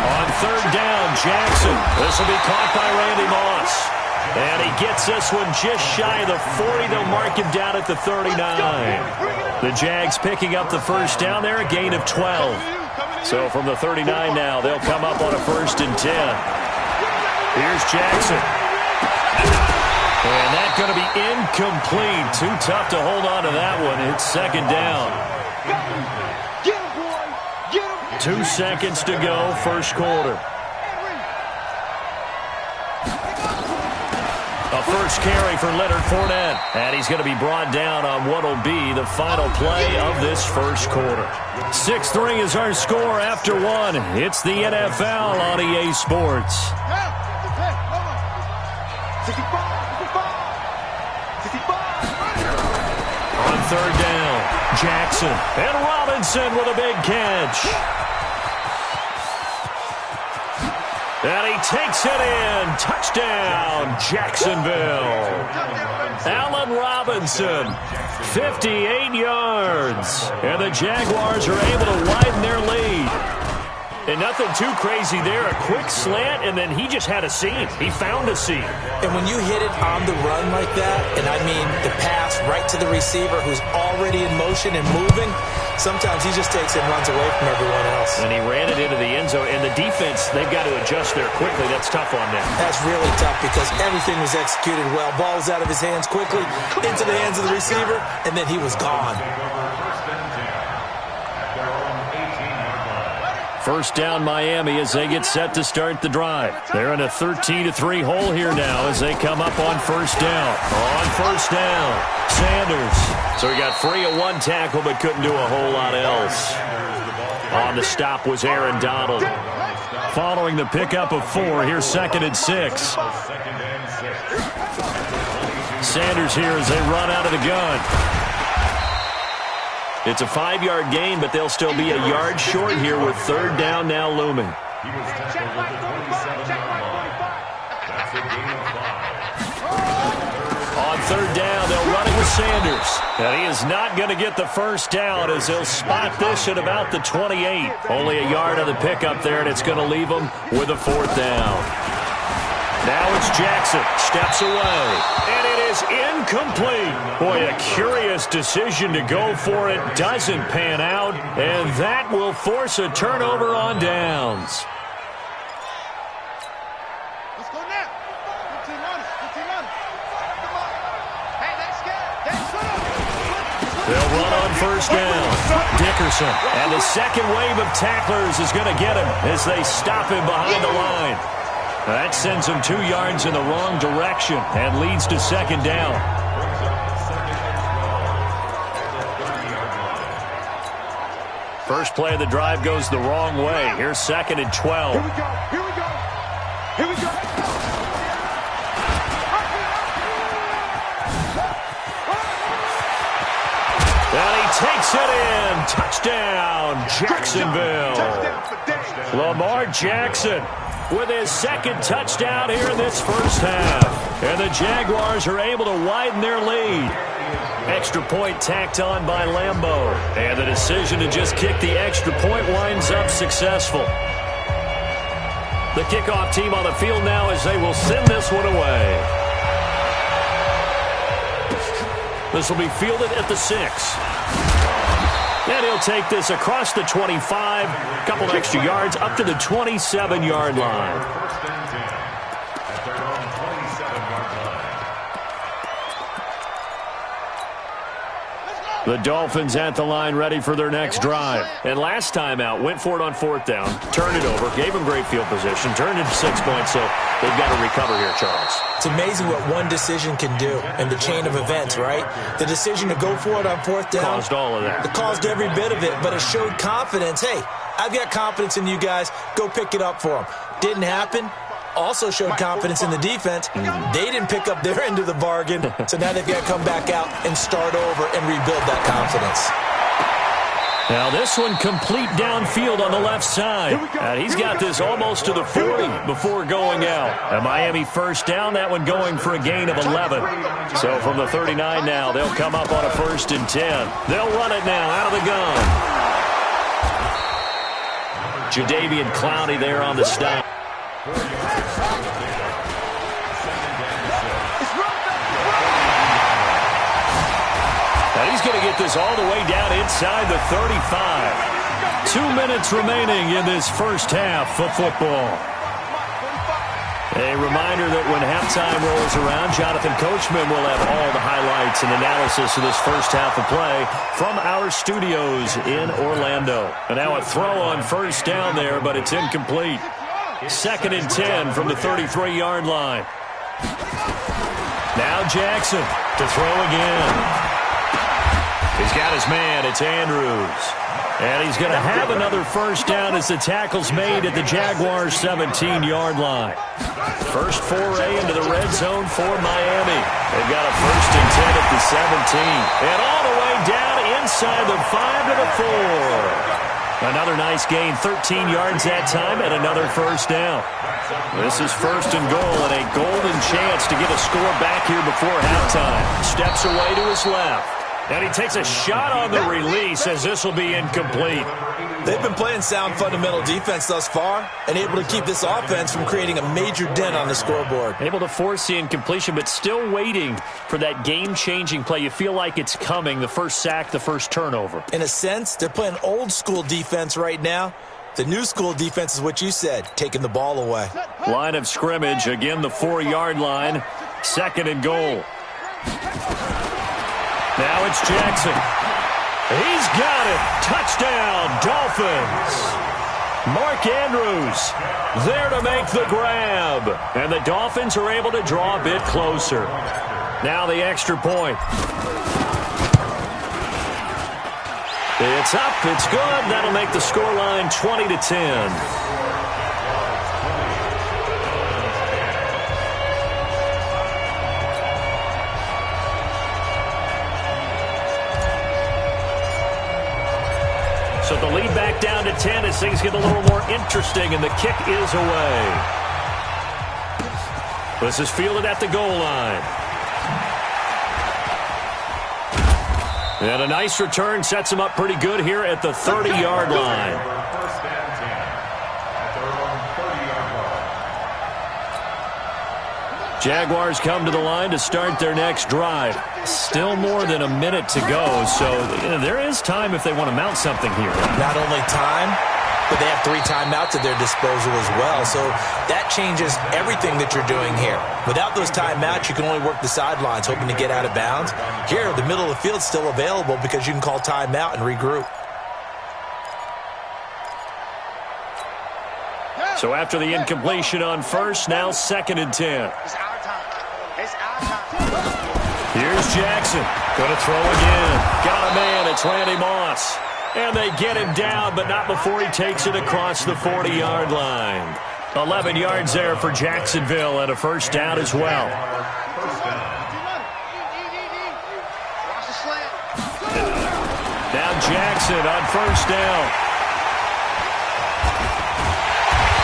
On 3rd down, Jackson. This will be caught by Randy Moss. And he gets this one just shy of the 40. They'll mark him down at the 39. The Jags picking up the 1st down there, a gain of 12. So from the 39 now, they'll come up on a 1st and 10. Here's Jackson. And that's going to be incomplete. Too tough to hold on to that one. It's 2nd down. 2 seconds to go, 1st quarter. A 1st carry for Leonard Fournette. And he's going to be brought down on what will be the final play of this 1st quarter. 6-3 is our score after 1. It's the NFL on EA Sports. On 3rd down, Jackson. And Robinson with a big catch. And he takes it in. Touchdown, Jacksonville. Allen Robinson, 58 yards. And the Jaguars are able to widen their lead. And nothing too crazy there. A quick slant, and then he just had a seam. He found a seam. And when you hit it on the run like that, and I mean the pass right to the receiver who's already in motion and moving, sometimes he just takes it and runs away from everyone else. And he ran it into the end zone. And the defense, they've got to adjust there quickly. That's tough on them. That's really tough because everything was executed well. Ball was out of his hands quickly, into the hands of the receiver, and then he was gone. First down Miami as they get set to start the drive. They're in a 13-3 hole here now as they come up on first down. On first down, Sanders. So he got free of one tackle but couldn't do a whole lot else. On the stop was Aaron Donald. Following the pickup of 4, here's 2nd and 6. Sanders here as they run out of the gun. It's a 5-yard gain, but they'll still be a yard short here with 3rd down now looming. He was tackled at the 27-yard line. That's a gain of 5. On 3rd down, they'll run it with Sanders. And he is not going to get the first down as they'll spot this at about the 28. Only a yard on the pickup there, and it's going to leave them with a 4th down. Now it's Jackson. Steps away. And it is incomplete. Boy, a curious decision to go for it. Doesn't pan out. And that will force a turnover on downs. Let's go now. 15 on it. 15 on it. Come on. Hey, that's good. That's good. They'll run on first down. Dickerson. And the second wave of tacklers is going to get him as they stop him behind the line. That sends him 2 yards in the wrong direction and leads to 2nd down. First play of the drive goes the wrong way. Here's 2nd and 12. Here we go. Here we go. Here we go. And he takes it in. Touchdown, Jacksonville. Lamar Jackson with his 2nd touchdown here in this first half. And the Jaguars are able to widen their lead. Extra point tacked on by Lambeau. And the decision to just kick the extra point winds up successful. The kickoff team on the field now as they will send this one away. This will be fielded at the 6. And he'll take this across the 25, a couple of extra yards, up to the 27-yard line. First and 10 at their own 27-yard line. The Dolphins at the line ready for their next drive. And last time out, went for it on 4th down, turned it over, gave them great field position, turned it to 6 points, so they've got to recover here, Charles. It's amazing what one decision can do in the chain of events, right? The decision to go for it on 4th down. Caused all of that. It caused every bit of it, but it showed confidence. Hey, I've got confidence in you guys. Go pick it up for them. Didn't happen. Also showed confidence in the defense. They didn't pick up their end of the bargain, so now they've got to come back out and start over and rebuild that confidence. Now this one complete downfield on the left side. And he's got this almost to the 40 before going out. A Miami first down, that one going for a gain of 11. So from the 39 now, they'll come up on a 1st and 10. They'll run it now out of the gun. Jadeveon Clowney there on the stop. And he's going to get this all the way down inside the 35. 2 minutes remaining in this first half of football. A reminder that when halftime rolls around, Jonathan Coachman will have all the highlights and analysis of this first half of play from our studios in Orlando. And now a throw on first down there, but it's incomplete. 2nd and 10 from the 33-yard line. Now Jackson to throw again. He's got his man. It's Andrews. And he's going to have another first down as the tackle's made at the Jaguars' 17-yard line. First foray into the red zone for Miami. They've got a 1st and 10 at the 17. And all the way down inside the 5 to the 4. Another nice gain, 13 yards that time, and another first down. This is 1st and goal, and a golden chance to get a score back here before halftime. Steps away to his left. And he takes a shot on the release as this will be incomplete. They've been playing sound fundamental defense thus far and able to keep this offense from creating a major dent on the scoreboard. Able to force the incompletion, but still waiting for that game-changing play. You feel like it's coming, the first sack, the first turnover. In a sense, they're playing old-school defense right now. The new-school defense is what you said, taking the ball away. Line of scrimmage, again the 4-yard line, 2nd and goal. Now it's Jackson. He's got it. Touchdown, Dolphins. Mark Andrews there to make the grab. And the Dolphins are able to draw a bit closer. Now the extra point. It's up. It's good. That'll make the scoreline 20-10. So the lead back down to 10 as things get a little more interesting, and the kick is away. This is fielded at the goal line. And a nice return sets him up pretty good here at the 30-yard line. First and 10 at their own 30-yard line. Jaguars come to the line to start their next drive. Still more than a minute to go, so there is time if they want to mount something here. Not only time, but they have 3 timeouts at their disposal as well. So that changes everything that you're doing here. Without those timeouts, you can only work the sidelines, hoping to get out of bounds. Here, the middle of the field's still available because you can call timeout and regroup. So after the incompletion on first, now 2nd and 10. It's our time. It's our time. Here's Jackson. Going to throw again. Got a man. It's Randy Moss. And they get him down, but not before he takes it across the 40-yard line. 11 yards there for Jacksonville and a first down as well. First down. Watch the slant. Now Jackson on first down.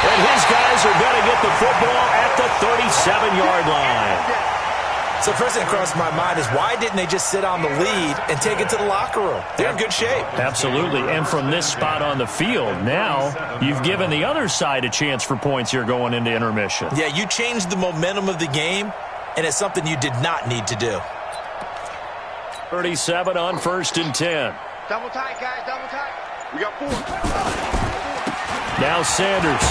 And his guys are going to get the football at the 37-yard line. So first thing that crossed my mind is why didn't they just sit on the lead and take it to the locker room? They're in good shape. Absolutely. And from this spot on the field, now you've given the other side a chance for points here going into intermission. Yeah, you changed the momentum of the game, and it's something you did not need to do. 37 on 1st and 10. Double tight, guys. Double tight. We got 4. Now Sanders.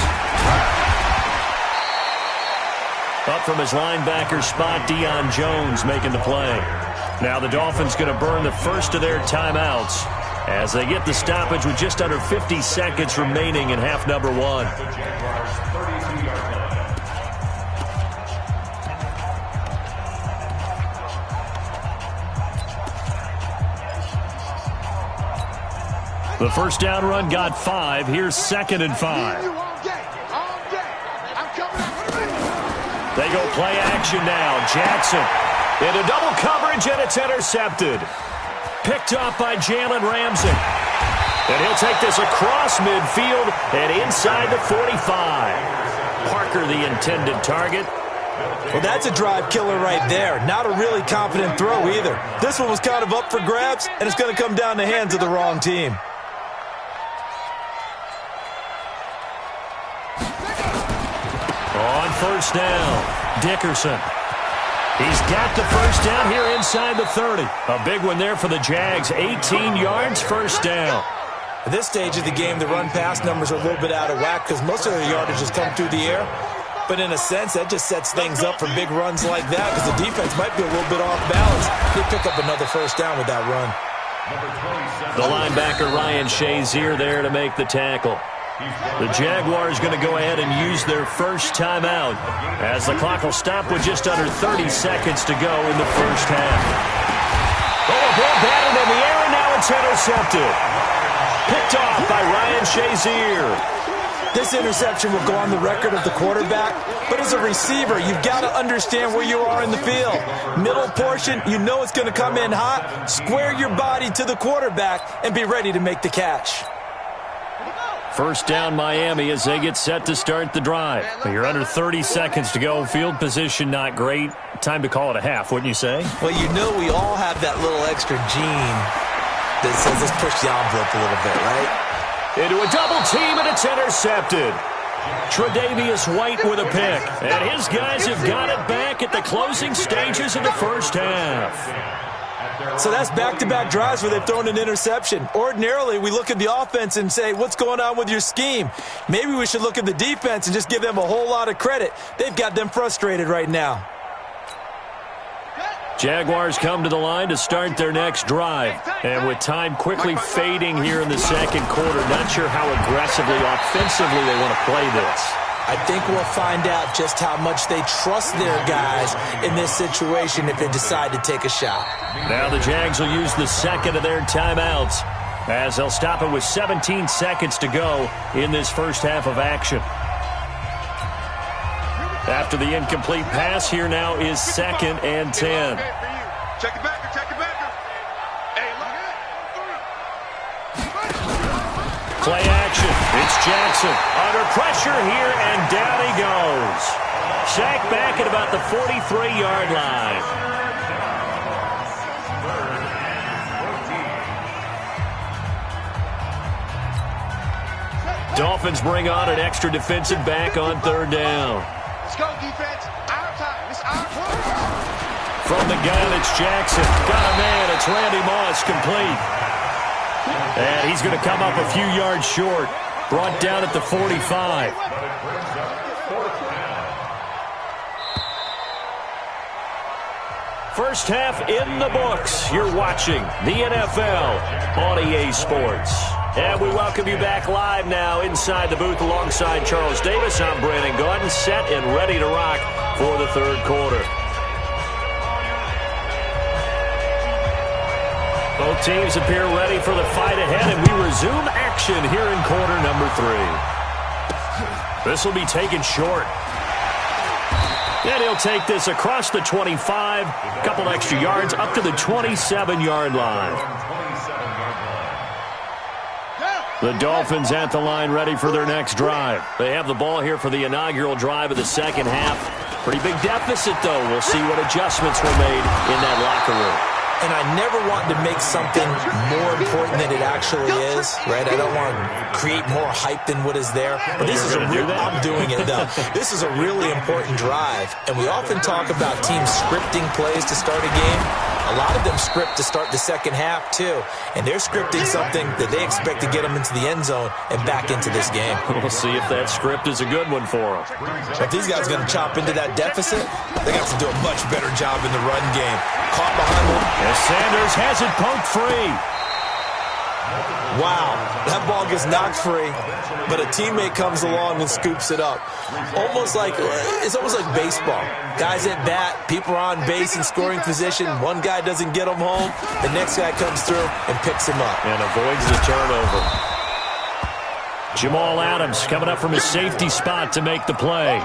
Up from his linebacker spot, Deion Jones making the play. Now the Dolphins going to burn the first of their timeouts as they get the stoppage with just under 50 seconds remaining in half number 1. The Jaguars 32-yard line. The first down run got 5. Here's 2nd and 5. They go play action now. Jackson into double coverage, and it's intercepted. Picked off by Jalen Ramsey. And he'll take this across midfield and inside the 45. Parker, the intended target. Well, that's a drive killer right there. Not a really confident throw either. This one was kind of up for grabs, and it's going to come down the hands of the wrong team. On first down, Dickerson. He's got the first down here inside the 30. A big one there for the Jags. 18 yards, first down. At this stage of the game, the run-pass numbers are a little bit out of whack because most of their yardage has come through the air. But in a sense, that just sets things up for big runs like that because the defense might be a little bit off balance. They pick up another first down with that run. The linebacker, Ryan Shazier, there to make the tackle. The Jaguars going to go ahead and use their first timeout as the clock will stop with just under 30 seconds to go in the first half. Oh, a ball batted in the air, and now it's intercepted. Picked off by Ryan Shazier. This interception will go on the record of the quarterback, but as a receiver, you've got to understand where you are in the field. Middle portion, you know it's going to come in hot. Square your body to the quarterback and be ready to make the catch. First down, Miami, as they get set to start the drive. You're under 30 seconds to go. Field position not great. Time to call it a half, wouldn't you say? Well, you know we all have that little extra gene that says let's push the envelope a little bit, right? Into a double team, and it's intercepted. Tre'Davious White with a pick. And his guys have got it back at the closing stages of the first half. So that's back-to-back drives where they've thrown an interception. Ordinarily, we look at the offense and say, what's going on with your scheme? Maybe we should look at the defense and just give them a whole lot of credit. They've got them frustrated right now. Jaguars come to the line to start their next drive. And with time quickly fading here in the second quarter, not sure how aggressively, offensively they want to play this. I think we'll find out just how much they trust their guys in this situation if they decide to take a shot. Now the Jags will use the second of their timeouts as they'll stop it with 17 seconds to go in this first half of action. After the incomplete pass, here now is 2nd and 10. Check it back, check it back. Hey, look. Play action. It's Jackson under pressure here, and down he goes. Sacked back at about the 43-yard line. Dolphins bring on an extra defensive back on 3rd down. Let's go, defense. Our time. It's our time. From the gun, it's Jackson. Got a man. It's Randy Moss, complete. And he's going to come up a few yards short. Brought down at the 45. First half in the books. You're watching the NFL on EA Sports. And we welcome you back live now inside the booth alongside Charles Davis. I'm Brandon Gordon, set and ready to rock for the 3rd quarter. Both teams appear ready for the fight ahead, and we resume action here in quarter number 3. This will be taken short. And he'll take this across the 25, a couple extra yards up to the 27-yard line. The Dolphins at the line ready for their next drive. They have the ball here for the inaugural drive of the second half. Pretty big deficit, though. We'll see what adjustments were made in that locker room. And I never want to make something more important than it actually is, right? I don't want to create more hype than what is there. But this is a real, I'm doing it, though. This is a really important drive. And we often talk about teams scripting plays to start a game. A lot of them script to start the second half, too. And they're scripting something that they expect to get them into the end zone and back into this game. We'll see if that script is a good one for them. If these guys are going to chop into that deficit, they got to do a much better job in the run game. Caught behind them. As Sanders has it poked free. Wow, that ball gets knocked free, but a teammate comes along and scoops it up. It's almost like baseball. Guys at bat, people are on base in scoring position. One guy doesn't get them home. The next guy comes through and picks him up. And avoids the turnover. Jamal Adams coming up from his safety spot to make the play.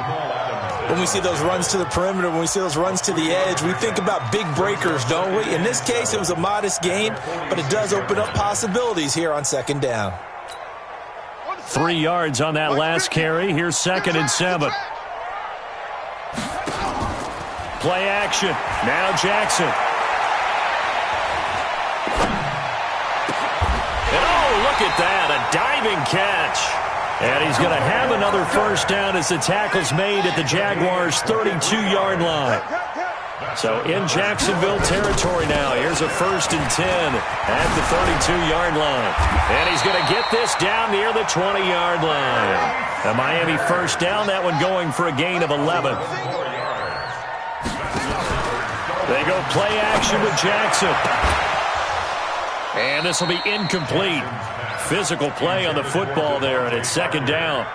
When we see those runs to the perimeter, when we see those runs to the edge, we think about big breakers, don't we? In this case, it was a modest gain, but it does open up possibilities here on 2nd down. 3 yards on that last carry. Here's 2nd and 7. Play action. Now Jackson. And oh, look at that. A diving catch. And he's going to have another first down as the tackle's made at the Jaguars' 32-yard line. So in Jacksonville territory now. Here's a 1st and 10 at the 32-yard line. And he's going to get this down near the 20-yard line. A Miami first down, that one going for a gain of 11. They go play action with Jackson. And this will be incomplete. Physical play on the football there, and it's 2nd down.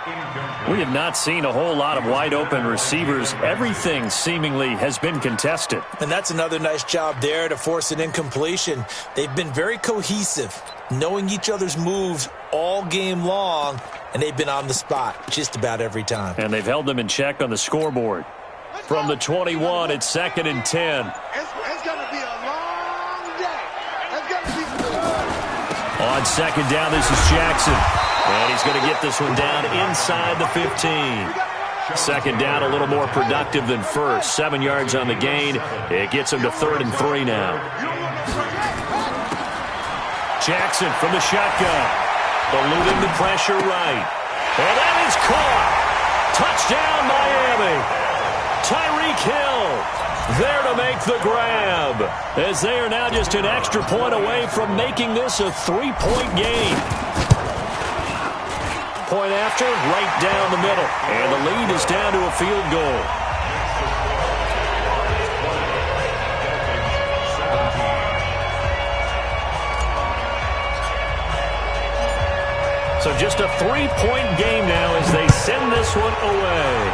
We have not seen a whole lot of wide-open receivers. Everything seemingly has been contested. And that's another nice job there to force an incompletion. They've been very cohesive, knowing each other's moves all game long, and they've been on the spot just about every time. And they've held them in check on the scoreboard. From the 21, it's 2nd and 10. It's going to be a long day. It's going to be On 2nd down, this is Jackson. And he's going to get this one down inside the 15. 2nd down, a little more productive than first. 7 yards on the gain. It gets him to 3rd and 3 now. Jackson from the shotgun. Eluding the pressure right. And that is caught. Touchdown, Miami. Tyreek Hill there to make the grab, as they are now just an extra point away from making this a 3-point game. Point after, right down the middle, and the lead is down to a field goal. So just a 3-point game now as they send this one away.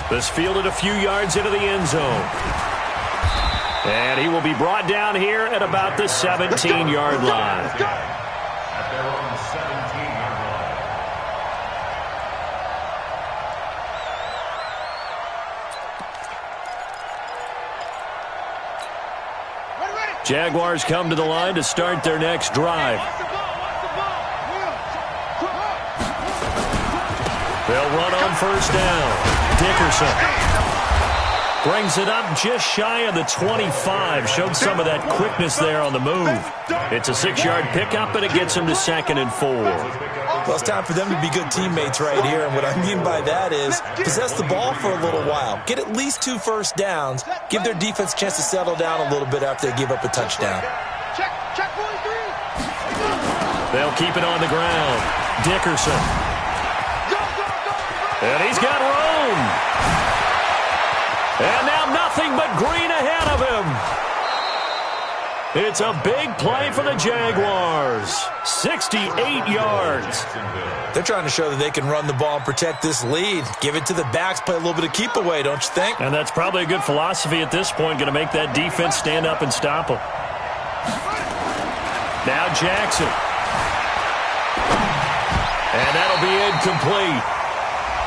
This fielded a few yards into the end zone. And he will be brought down here at about the 17-yard line. At their own 17-yard line. Jaguars come to the line to start their next drive. They'll run on first down. Dickerson brings it up just shy of the 25. Showed some of that quickness there on the move. It's a 6-yard pickup, and it gets him to 2nd and 4. Well, it's time for them to be good teammates right here. And what I mean by that is possess the ball for a little while. Get at least 2 first downs. Give their defense a chance to settle down a little bit after they give up a touchdown. Check 43. They'll keep it on the ground. Dickerson. And he's got room. And now nothing but green ahead of him. It's a big play for the Jaguars. 68 yards. They're trying to show that they can run the ball and protect this lead. Give it to the backs, play a little bit of keep away, don't you think? And that's probably a good philosophy at this point, going to make that defense stand up and stop them. Now Jackson. And that'll be incomplete.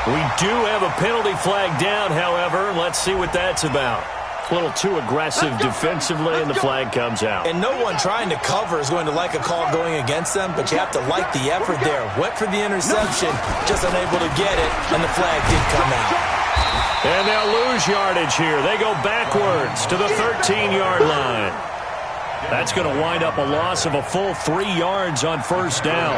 We do have a penalty flag down, however. Let's see what that's about. A little too aggressive defensively, and the flag comes out. And no one trying to cover is going to like a call going against them, but you have to like the effort there. Went for the interception, just unable to get it, and the flag did come out. And they'll lose yardage here. They go backwards to the 13-yard line. That's going to wind up a loss of a full 3 yards on first down.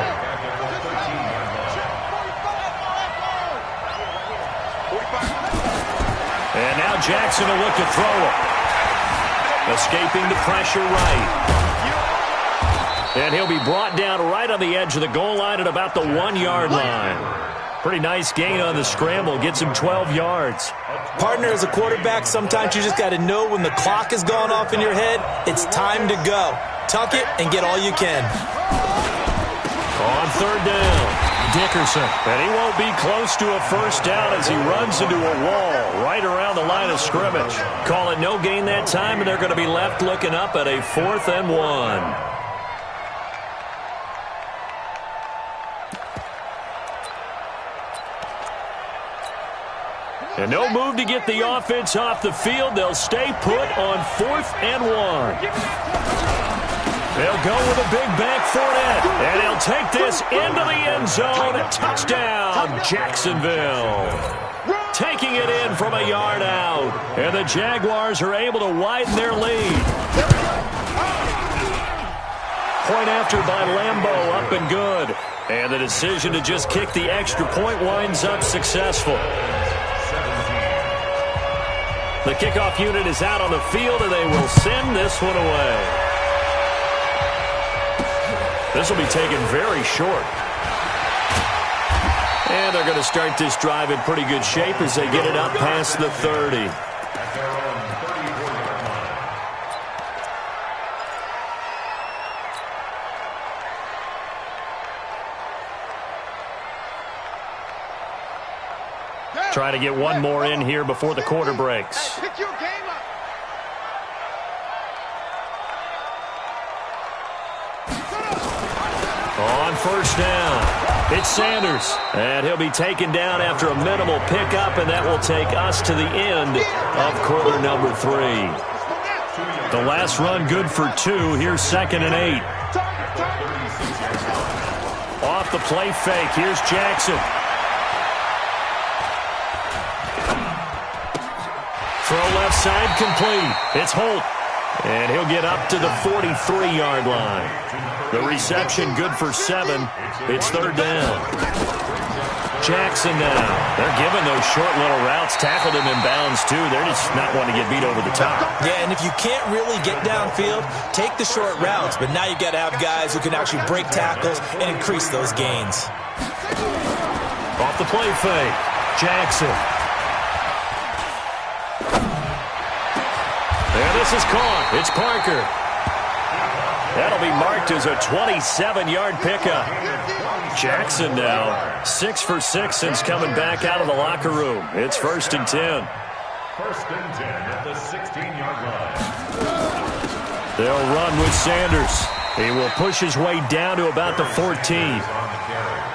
And now Jackson will look to throw it. Escaping the pressure right. And he'll be brought down right on the edge of the goal line at about the 1-yard line. Pretty nice gain on the scramble. Gets him 12 yards. Partner, as a quarterback, sometimes you just got to know when the clock has gone off in your head, it's time to go. Tuck it and get all you can. On third down. Dickerson, and he won't be close to a first down as he runs into a wall right around the line of scrimmage. Call it no gain that time, and they're going to be left looking up at a 4th and 1. And no move to get the offense off the field. They'll stay put on 4th and 1. They'll go with a big back Fournette, and he'll take this into the end zone. Touchdown, Jacksonville. Taking it in from a yard out, and the Jaguars are able to widen their lead. Point after by Lambeau, up and good. And the decision to just kick the extra point winds up successful. The kickoff unit is out on the field, and they will send this one away. This will be taken very short. And they're going to start this drive in pretty good shape as they get it up past the 30. Try to get one more in here before the quarter breaks. Pick your game up. On first down, it's Sanders. And he'll be taken down after a minimal pickup, and that will take us to the end of quarter number 3. The last run good for 2. Here's 2nd and 8. Off the play fake, here's Jackson. Throw left side complete. It's Holt. And he'll get up to the 43-yard line. The reception good for 7. It's 3rd down. Jackson now. They're giving those short little routes. Tackled him in bounds, too. They're just not wanting to get beat over the top. Yeah, and if you can't really get downfield, take the short routes. But now you've got to have guys who can actually break tackles and increase those gains. Off the play fake. Jackson. And this is caught. It's Parker. That'll be marked as a 27-yard pickup. Jackson now 6 for 6 since coming back out of the locker room. It's 1st and 10. 1st and 10 at the 16-yard line. They'll run with Sanders. He will push his way down to about the 14.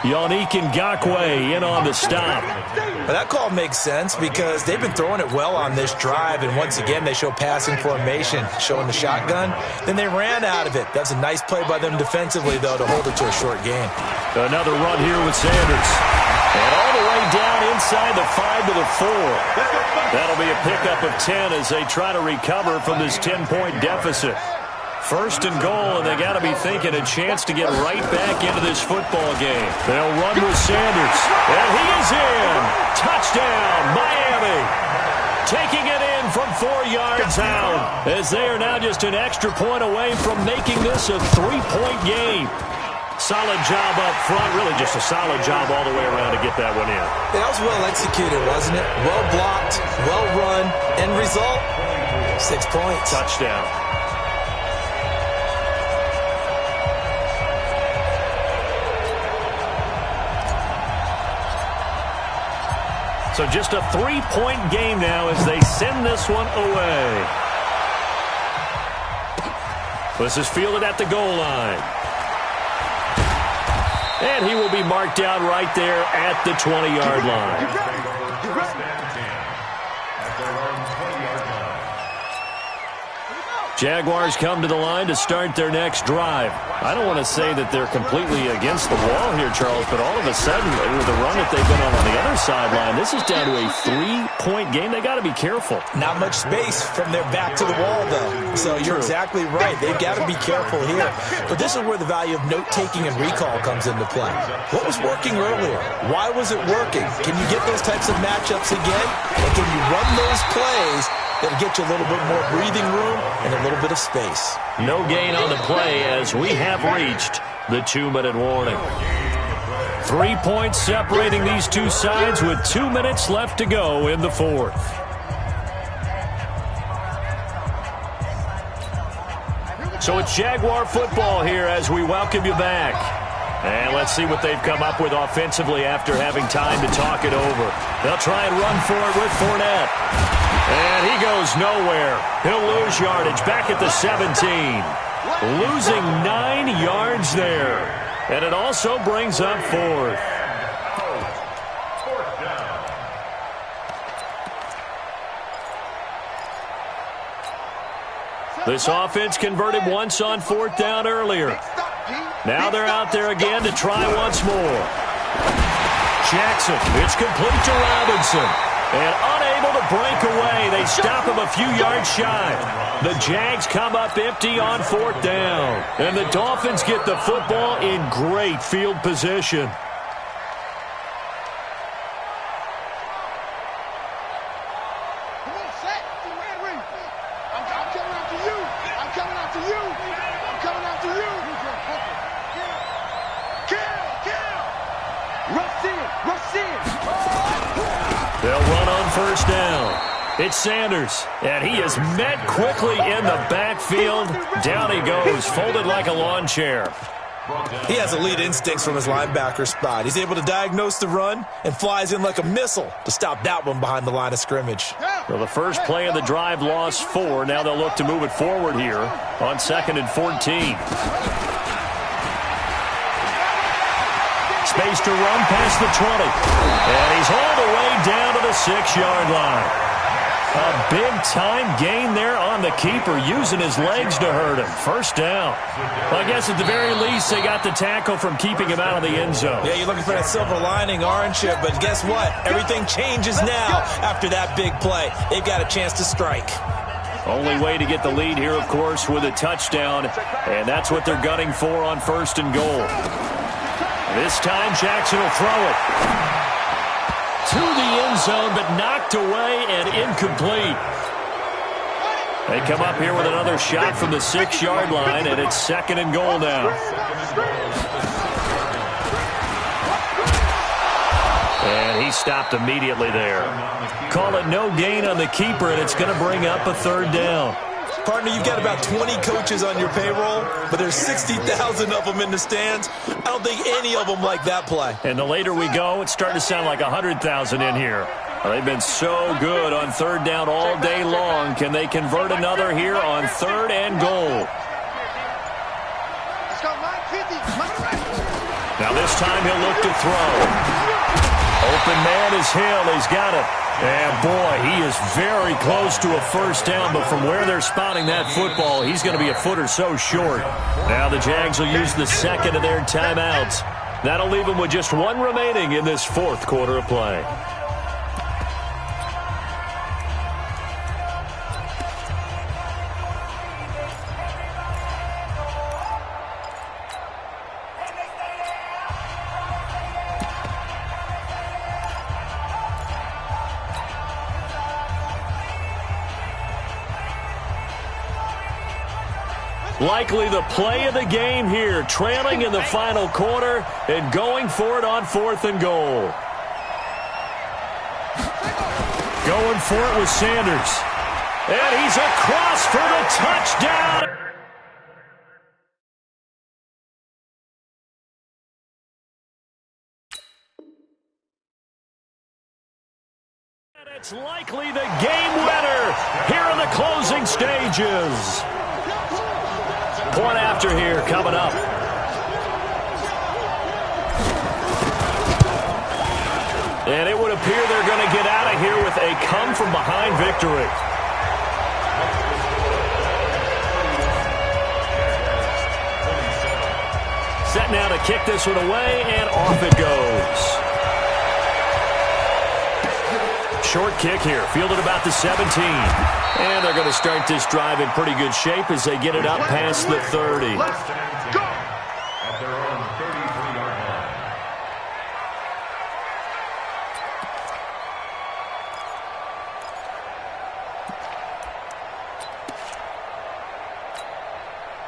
Yannick Ngakoue in on the stop. Well, that call makes sense because they've been throwing it well on this drive, and once again they show passing formation, showing the shotgun. Then they ran out of it. That's a nice play by them defensively, though, to hold it to a short gain. Another run here with Sanders. And all the way down inside the 5 to the 4. That'll be a pickup of 10 as they try to recover from this 10-point deficit. 1st and goal, and they got to be thinking a chance to get right back into this football game. They'll run with Sanders, and he is in. Touchdown, Miami. Taking it in from 4 yards out, as they are now just an extra point away from making this a 3-point game. Solid job up front, really just a solid job all the way around to get that one in. That was well executed, wasn't it? Well blocked, well run, end result, 6 points. Touchdown. So just a 3-point game now as they send this one away. This is fielded at the goal line. And he will be marked down right there at the 20-yard line. First and 10 at their own 20-yard line. Jaguars come to the line to start their next drive. I don't want to say that they're completely against the wall here, Charles, but all of a sudden, with the run that they've been on the other sideline, this is down to a 3-point game. They got to be careful. Not much space from their back to the wall, though. So you're exactly right. They've got to be careful here. But this is where the value of note-taking and recall comes into play. What was working earlier? Why was it working? Can you get those types of matchups again? And can you run those plays that'll get you a little bit more breathing room and a little bit of space? No gain on the play as we have reached the 2-minute warning. 3 points separating these two sides with 2 minutes left to go in the 4th. So it's Jaguar football here as we welcome you back. And let's see what they've come up with offensively after having time to talk it over. They'll try and run for it with Fournette. And he goes nowhere. He'll lose yardage back at the 17. Losing 9 yards there. And it also brings up 4th. This offense converted once on 4th down earlier. Now they're out there again to try once more. Jackson, it's complete to Robinson. And unable to break away, they stop him a few yards shy. The Jags come up empty on 4th down. And the Dolphins get the football in great field position. They'll run on 1st down. It's Sanders, and he is met quickly in the backfield. Down he goes, folded like a lawn chair. He has elite instincts from his linebacker spot. He's able to diagnose the run and flies in like a missile to stop that one behind the line of scrimmage. Well, the first play of the drive lost 4. Now they'll look to move it forward here on 2nd and 14. Space to run past the 20. And he's all the way down to the 6-yard line. A big-time gain there on the keeper, using his legs to hurt him. 1st down. Well, I guess at the very least, they got the tackle from keeping him out of the end zone. Yeah, you're looking for that silver lining, aren't you? But guess what? Everything changes now after that big play. They've got a chance to strike. Only way to get the lead here, of course, with a touchdown. And that's what they're gunning for on 1st and goal. This time, Jackson will throw it to the end zone, but knocked away and incomplete. They come up here with another shot from the 6-yard line, and it's 2nd and goal now. And he stopped immediately there. Call it no gain on the keeper, and it's going to bring up a 3rd down. Partner, you've got about 20 coaches on your payroll, but there's 60,000 of them in the stands. I don't think any of them like that play. And the later we go, it's starting to sound like 100,000 in here. They've been so good on third down all day long. Can they convert another here on 3rd and goal? Now this time he'll look to throw. Open man is Hill. He's got it. And, boy, he is very close to a first down, but from where they're spotting that football, he's going to be a foot or so short. Now the Jags will use the second of their timeouts. That'll leave them with just one remaining in this 4th quarter of play. Likely the play of the game here, trailing in the final quarter and going for it on 4th and goal. Going for it with Sanders. And he's across for the touchdown. And it's likely the game winner here in the closing stages. Point after here coming up. And it would appear they're going to get out of here with a come-from-behind victory. Set now to kick this one away, and off it goes. Short kick here, fielded about the 17. And they're going to start this drive in pretty good shape as they get it up past the 30. At their own 33-yard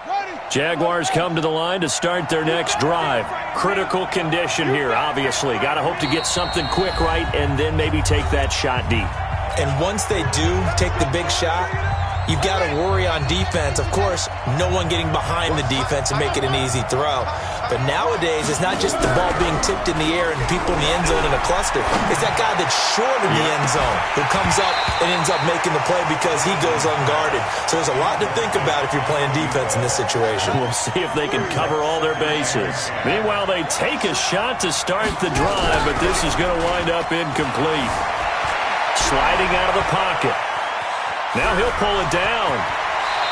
line. Jaguars come to the line to start their next drive. Critical condition here, obviously. Got to hope to get something quick right and then maybe take that shot deep. And once they do take the big shot, you've got to worry on defense. Of course, no one getting behind the defense and make it an easy throw. But nowadays, it's not just the ball being tipped in the air and people in the end zone in a cluster. It's that guy that's short in the end zone who comes up and ends up making the play because he goes unguarded. So there's a lot to think about if you're playing defense in this situation. We'll see if they can cover all their bases. Meanwhile, they take a shot to start the drive, but this is going to wind up incomplete. Sliding out of the pocket. Now he'll pull it down.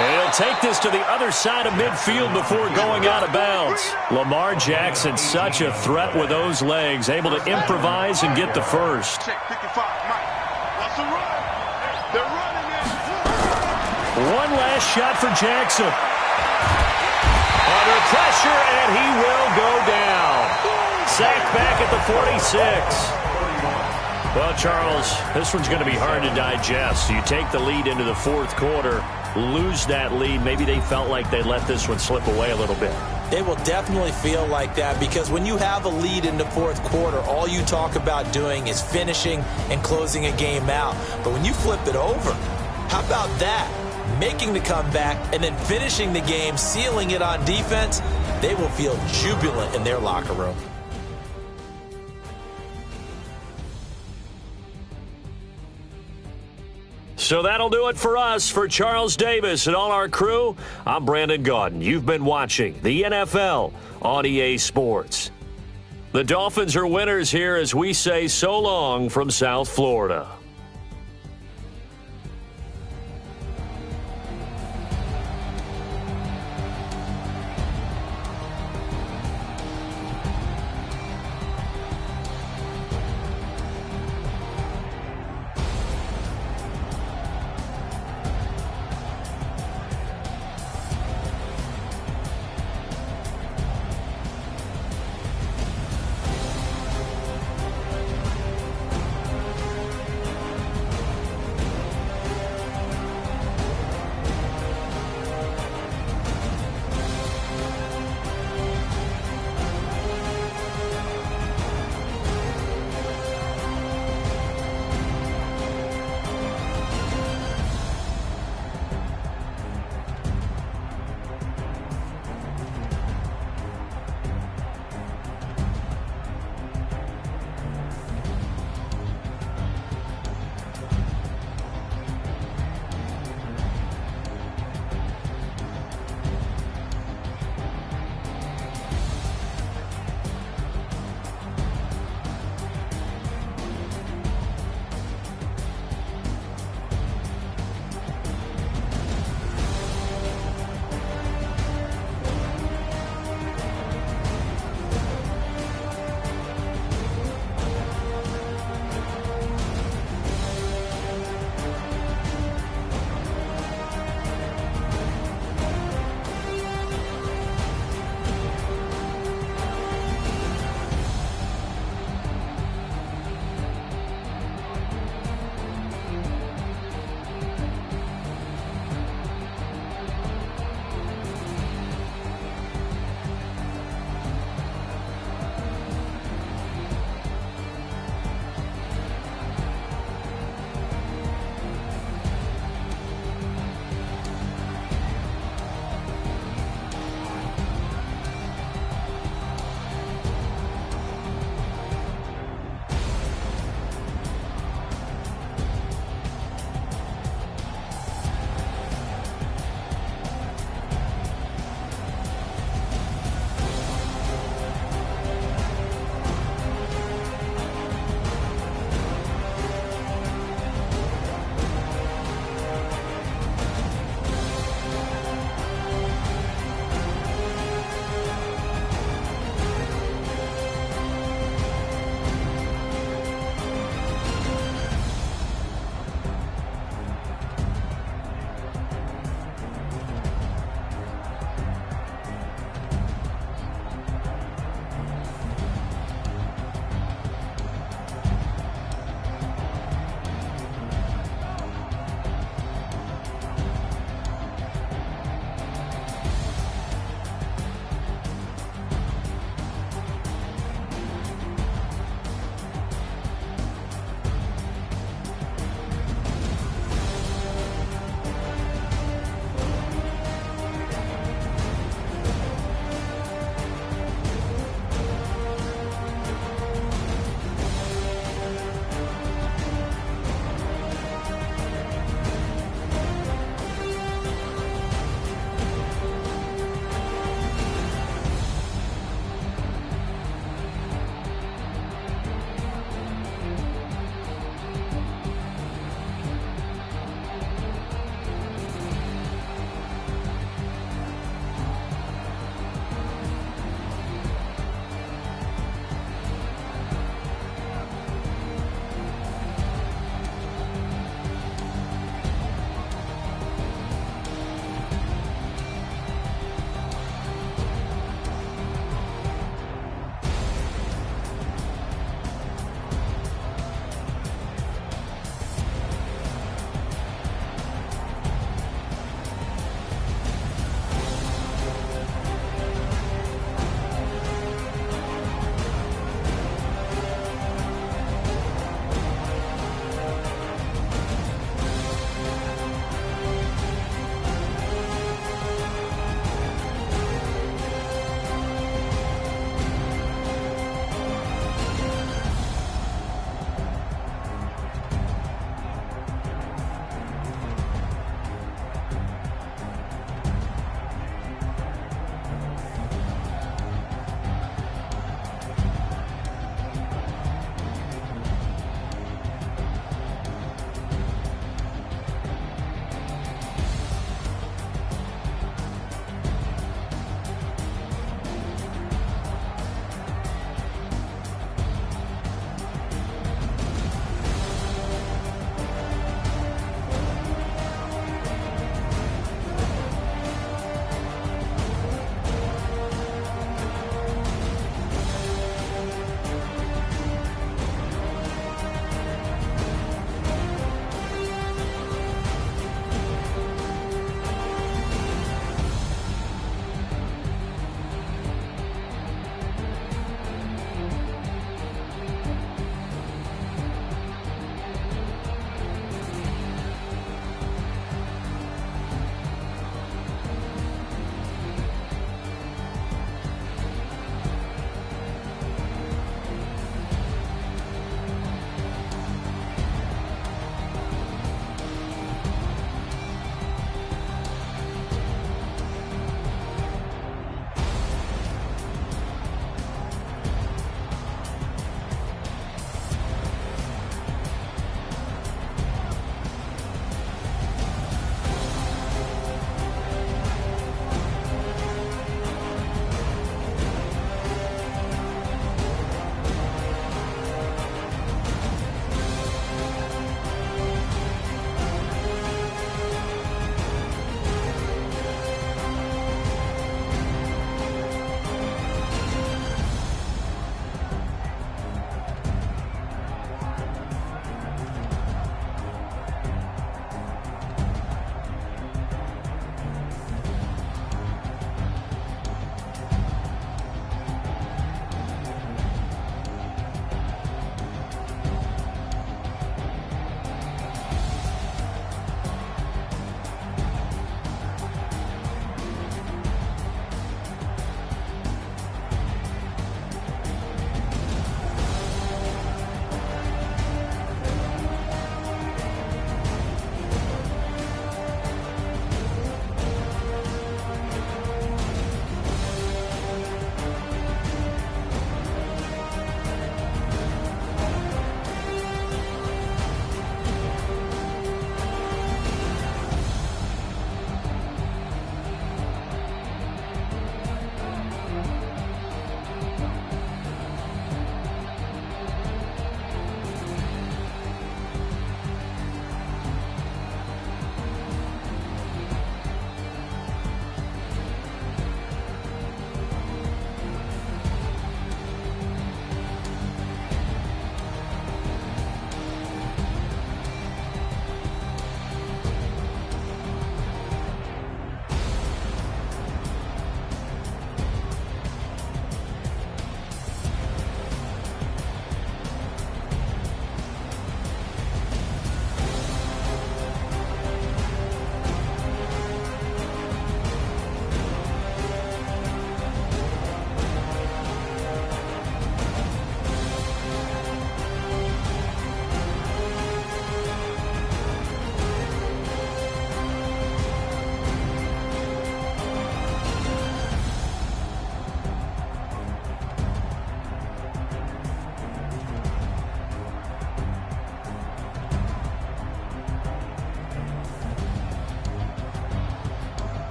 And he'll take this to the other side of midfield before going out of bounds. Lamar Jackson, such a threat with those legs, able to improvise and get the first. Check 55, Mike. What's the run? They're running it. One last shot for Jackson. Under pressure, and he will go down. Sacked back at the 46. Well, Charles, this one's going to be hard to digest. You take the lead into the 4th quarter, lose that lead. Maybe they felt like they let this one slip away a little bit. They will definitely feel like that because when you have a lead in the 4th quarter, all you talk about doing is finishing and closing a game out. But when you flip it over, how about that? Making the comeback and then finishing the game, sealing it on defense, they will feel jubilant in their locker room. So that'll do it for us. For Charles Davis and all our crew, I'm Brandon Gaudin. You've been watching the NFL on EA Sports. The Dolphins are winners here as we say so long from South Florida.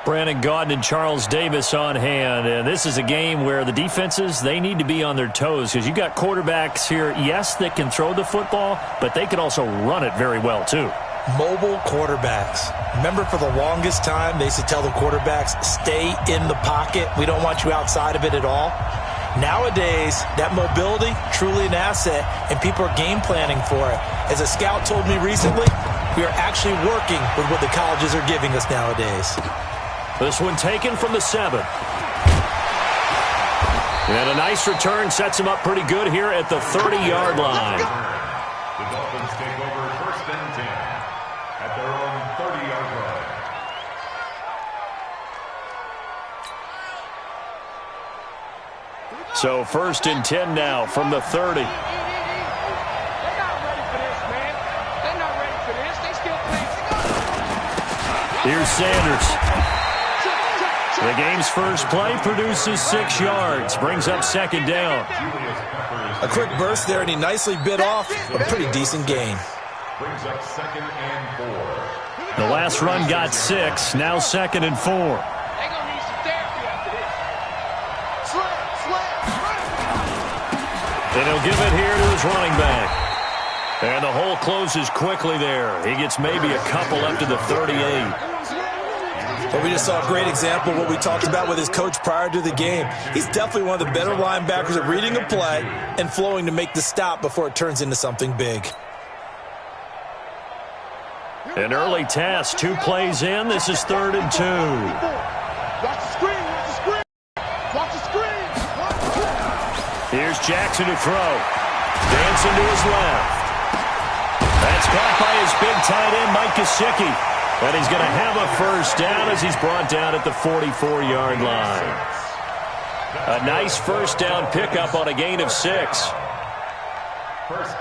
Brandon Gaudin and Charles Davis on hand. And this is a game where the defenses, they need to be on their toes because you got quarterbacks here, yes, that can throw the football, but they can also run it very well too. Mobile quarterbacks. Remember, for the longest time, they used to tell the quarterbacks, stay in the pocket. We don't want you outside of it at all. Nowadays, that mobility, truly an asset, and people are game planning for it. As a scout told me recently, we are actually working with what the colleges are giving us nowadays. This one taken from the 7. And a nice return sets him up pretty good here at the 30-yard line. The Dolphins take over 1st and 10 at their own 30-yard line. So 1st and 10 now from the 30. They're not ready for this, man. They're not ready for this. They still playing. Here's Sanders. The game's first play produces 6 yards, brings up 2nd down. A quick burst there, and he nicely bit off a pretty decent gain. Brings up 2nd and 4. The last run got 6, now 2nd and 4. They're going to need some therapy after this. And he'll give it here to his running back. And the hole closes quickly there. He gets maybe a couple up to the 38. But we just saw a great example of what we talked about with his coach prior to the game. He's definitely one of the better linebackers at reading a play and flowing to make the stop before it turns into something big. An early task, 2 plays in. This is 3rd and 2. Watch the screen, watch the screen. Watch the screen. Here's Jackson to throw. Dancing to his left. That's caught by his big tight end, Mike Gesicki. And he's going to have a 1st down as he's brought down at the 44-yard line. A nice 1st down pickup on a gain of 6. 1st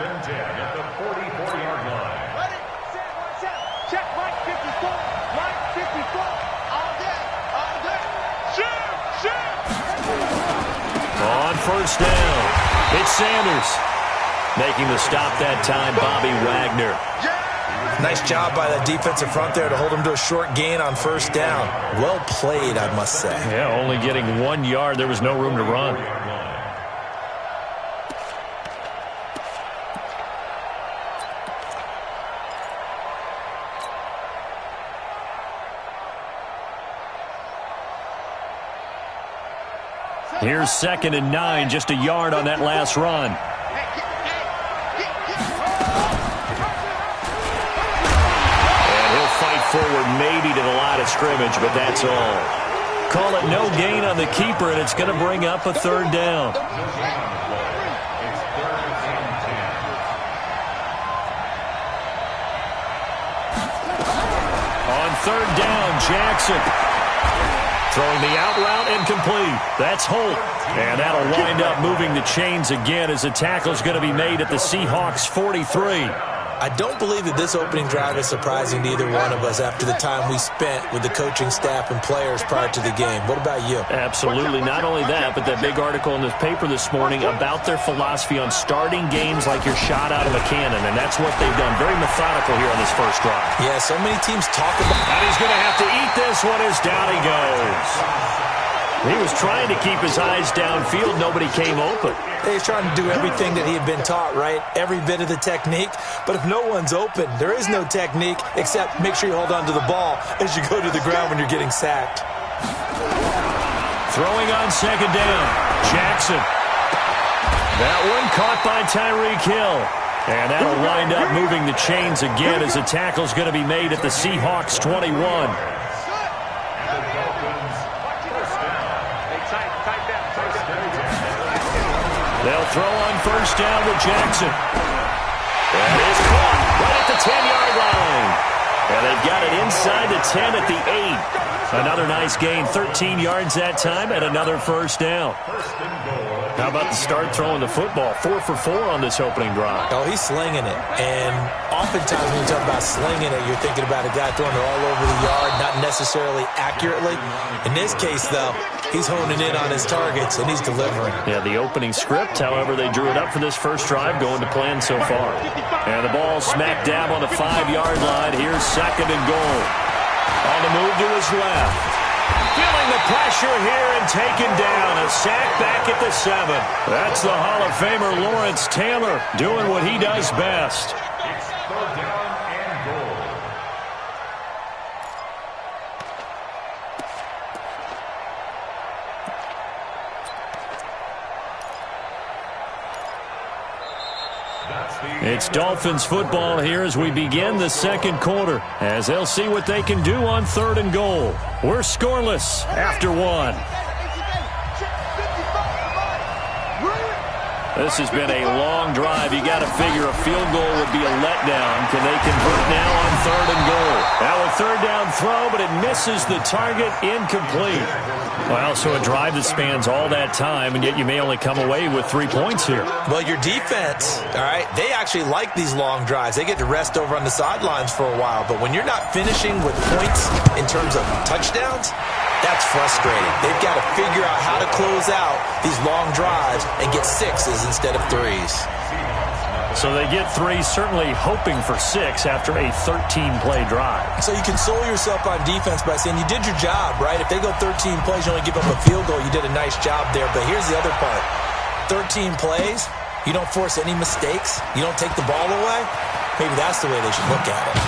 and 10 at the 44-yard line. Ready, set, watch out. Check Mike 54. Mike 54. All day, all day. Shoot. On 1st down, it's Sanders. Making the stop that time, Bobby Wagner. Nice job by that defensive front there to hold him to a short gain on 1st down. Well played, I must say. Yeah, only getting 1 yard. There was no room to run. Here's 2nd and 9, just a yard on that last run. Forward maybe to the line of scrimmage, but that's all. Call it no gain on the keeper, and it's going to bring up a 3rd down. On 3rd down, Jackson. Throwing the out route incomplete. That's Holt. And that'll wind up moving the chains again as the tackle's going to be made at the Seahawks 43. I don't believe that this opening drive is surprising to either one of us after the time we spent with the coaching staff and players prior to the game. What about you? Absolutely. Not only that, but that big article in the paper this morning about their philosophy on starting games like you're shot out of a cannon, and that's what they've done. Very methodical here on this first drive. Yeah, so many teams talk about... And he's going to have to eat this one as down he goes. He was trying to keep his eyes downfield. Nobody came open. He's trying to do everything that he had been taught, right? Every bit of the technique. But if no one's open, there is no technique except make sure you hold on to the ball as you go to the ground when you're getting sacked. Throwing on 2nd down. Jackson. That one caught by Tyreek Hill. And that'll wind up moving the chains again as the tackle's going to be made at the Seahawks 21. They'll throw on 1st down with Jackson. And it's caught right at the 10-yard line. And they've got it inside the 10 at the 8. Another nice gain, 13 yards that time, and another 1st down. How about the start throwing the football? 4 for 4 on this opening drive. Oh, he's slinging it. And oftentimes when you talk about slinging it, you're thinking about a guy throwing it all over the yard, not necessarily accurately. In this case, though, he's honing in on his targets, and he's delivering. Yeah, the opening script, however, they drew it up for this first drive, going to plan so far. And the ball smack dab on the 5-yard line. Here's 2nd and goal. On the move to his left. the pressure here and taken down. A sack back at the 7. That's the Hall of Famer Lawrence Taylor doing what he does best. It's third down and goal. It's Dolphins football here as we begin the second quarter, as they'll see what they can do on 3rd and goal. We're scoreless after 1. This has been a long drive. You got to figure a field goal would be a letdown. Can they convert now on 3rd and goal? Now a 3rd down throw, but it misses the target, incomplete. Well, so a drive that spans all that time, and yet you may only come away with 3 points here. Well, your defense, all right, they actually like these long drives. They get to rest over on the sidelines for a while. But when you're not finishing with points in terms of touchdowns, that's frustrating. They've got to figure out how to close out these long drives and get 6s instead of 3s. So they get 3, certainly hoping for 6 after a 13-play drive. So you console yourself on defense by saying you did your job, right? If they go 13 plays, you only give up a field goal, you did a nice job there. But here's the other part. 13 plays, you don't force any mistakes, you don't take the ball away. Maybe that's the way they should look at it.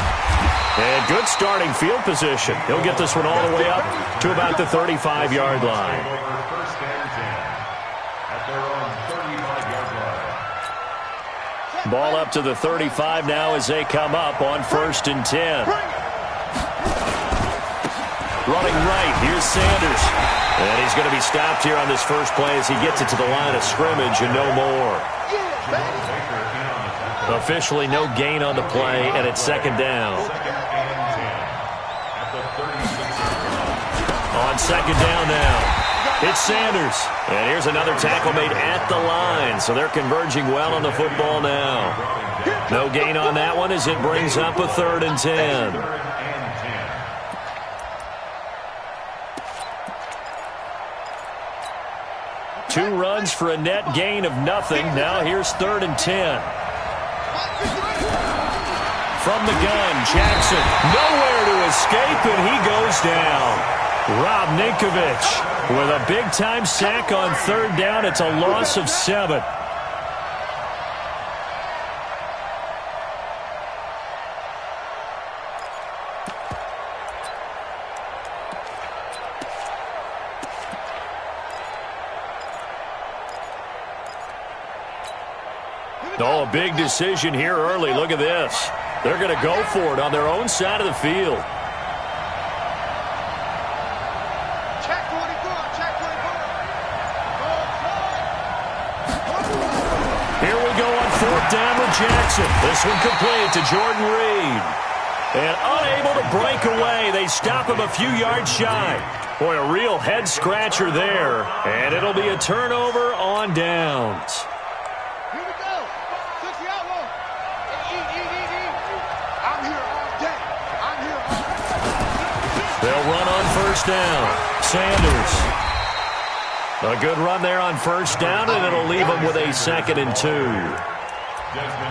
And good starting field position. He'll get this one all the way up to about the 35-yard line. First and 10 at their own 35-yard line. Ball up to the 35 now as they come up on 1st and 10. Running right, here's Sanders. And he's going to be stopped here on this first play as he gets it to the line of scrimmage and no more. Officially no gain on the play, and it's 2nd down. On 2nd down now. It's Sanders. And here's another tackle made at the line. So they're converging well on the football now. No gain on that one as it brings up a 3rd and 10. Two runs for a net gain of nothing. Now here's 3rd and 10. From the gun, Jackson. Nowhere to escape, and he goes down. Rob Ninkovich with a big-time sack on 3rd down. It's a loss of 7. Oh, a big decision here early. Look at this. They're going to go for it on their own side of the field. Check 24, check 24. Here we go on 4th down with Jackson. This one complete to Jordan Reed. And unable to break away. They stop him a few yards shy. Boy, a real head-scratcher there. And it'll be a turnover on downs. Here we go. 60 out low. I'm here all day. I'm here all day. They'll run on 1st down. Sanders. A good run there on 1st down, and it'll leave them with a 2nd and 2.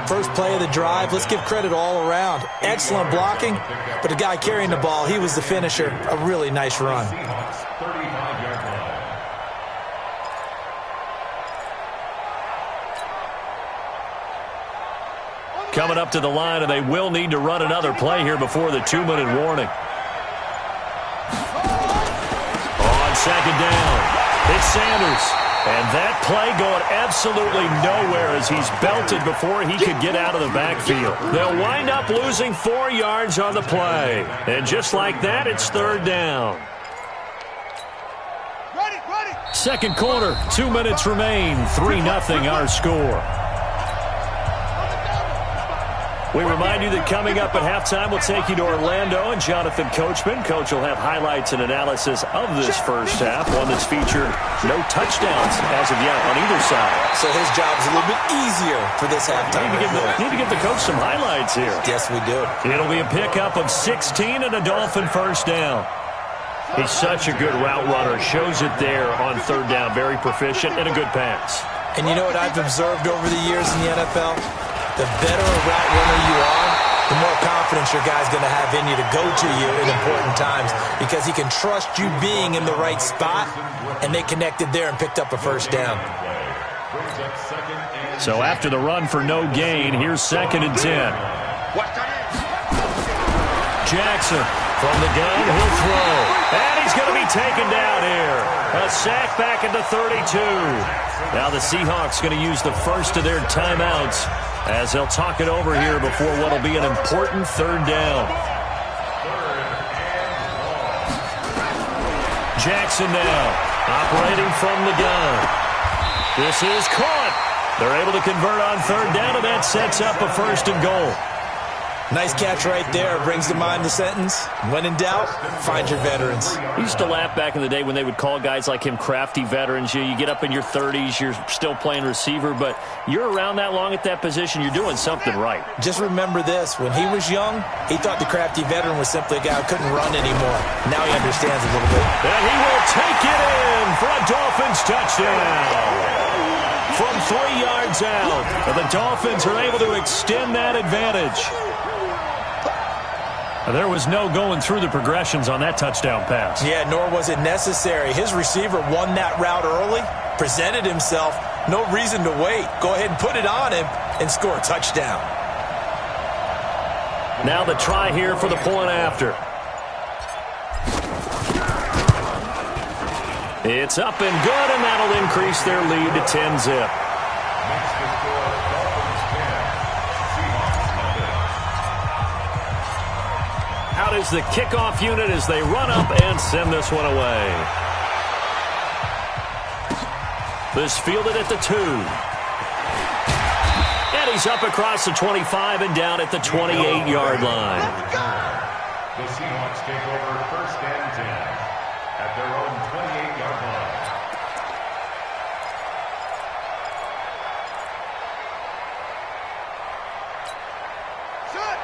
First play of the drive, let's give credit all around. Excellent blocking, but the guy carrying the ball, he was the finisher. A really nice run. Coming up to the line, and they will need to run another play here before the 2-minute warning. On 2nd down, it's Sanders. And that play going absolutely nowhere as he's belted before he could get out of the backfield. They'll wind up losing 4 yards on the play. And just like that, it's 3rd down. Second quarter, 2 minutes remain. 3-0 our score. We remind you that coming up at halftime, we'll take you to Orlando and Jonathan Coachman. Coach will have highlights and analysis of this first half, one that's featured no touchdowns as of yet on either side. So his job is a little bit easier for this halftime. Need to give the coach some highlights here. Yes, we do. It'll be a pickup of 16 and a Dolphin 1st down. He's such a good route runner. Shows it there on 3rd down. Very proficient and a good pass. And you know what I've observed over the years in the NFL? The better a route runner you are, the more confidence your guy's going to have in you to go to you in important times because he can trust you being in the right spot, and they connected there and picked up a first down. So after the run for no gain, here's 2nd and 10. Jackson from the gun, he'll throw. And he's going to be taken down here. A sack back at the 32. Now the Seahawks going to use the first of their timeouts as they'll talk it over here before what will be an important 3rd down. Jackson now operating from the gun. This is caught. They're able to convert on 3rd down, and that sets up a 1st and goal. Nice catch right there. Brings to mind the sentence, when in doubt, find your veterans. I used to laugh back in the day when they would call guys like him crafty veterans. You get up in your 30s, you're still playing receiver, but you're around that long at that position, you're doing something right. Just remember this. When he was young, he thought the crafty veteran was simply a guy who couldn't run anymore. Now he understands a little bit. And he will take it in for a Dolphins touchdown. From 3 yards out, the Dolphins are able to extend that advantage. There was no going through the progressions on that touchdown pass. Yeah, nor was it necessary. His receiver won that route early, presented himself, no reason to wait. Go ahead and put it on him and score a touchdown. Now the try here for the point after. It's up and good, and that'll increase their lead to 10-zip. Out is the kickoff unit as they run up and send this one away. This fielded at the 2. And he's up across the 25 and down at the 28-yard line. The Seahawks take over 1st and 10 at their own 28-yard line.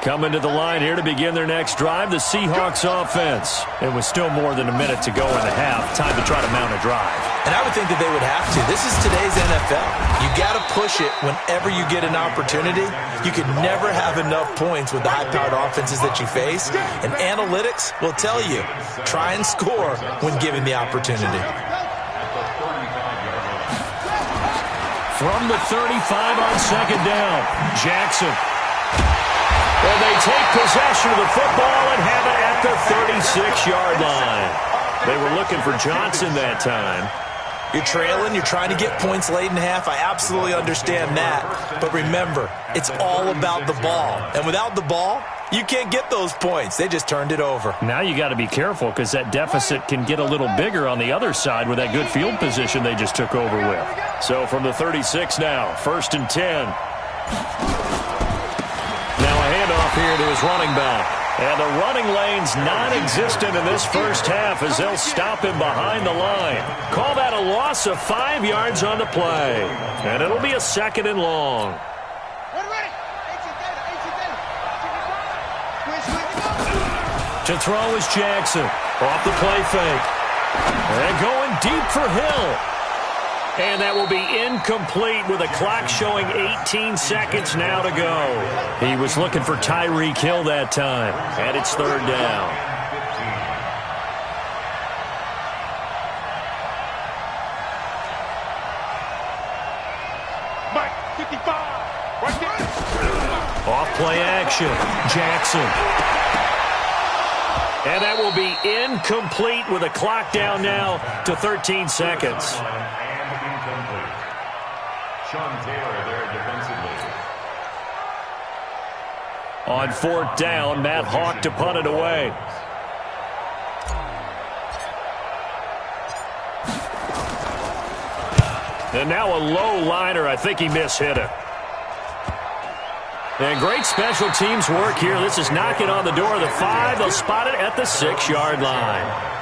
Coming to the line here to begin their next drive, the Seahawks offense. And with still more than a minute to go in the half, time to try to mount a drive. And I would think that they would have to. This is today's NFL. You got to push it whenever you get an opportunity. You can never have enough points with the high-powered offenses that you face. And analytics will tell you, try and score when given the opportunity. From the 35 on 2nd down, Jackson. And they take possession of the football and have it at the 36-yard line. They were looking for Johnson that time. You're trailing. You're trying to get points late in half. I absolutely understand that. But remember, it's all about the ball. And without the ball, you can't get those points. They just turned it over. Now you got to be careful because that deficit can get a little bigger on the other side with that good field position they just took over with. So from the 36 now, 1st and 10. Handoff here to his running back. And the running lane's non-existent in this first half as they'll stop him behind the line. Call that a loss of 5 yards on the play. And it'll be a 2nd and long. To throw is Jackson. Off the play fake. And going deep for Hill. And that will be incomplete with a clock showing 18 seconds now to go. He was looking for Tyreek Hill that time. And it's 3rd down. Mike, 55. Right there. Off play action. Jackson. And that will be incomplete with a clock down now to 13 seconds. Sean Taylor there defensively. On 4th down, Matt Hawk to punt it away. And now a low liner. I think he mishit it. And great special teams work here. This is knocking on the door of the 5. They'll spot it at the 6-yard line.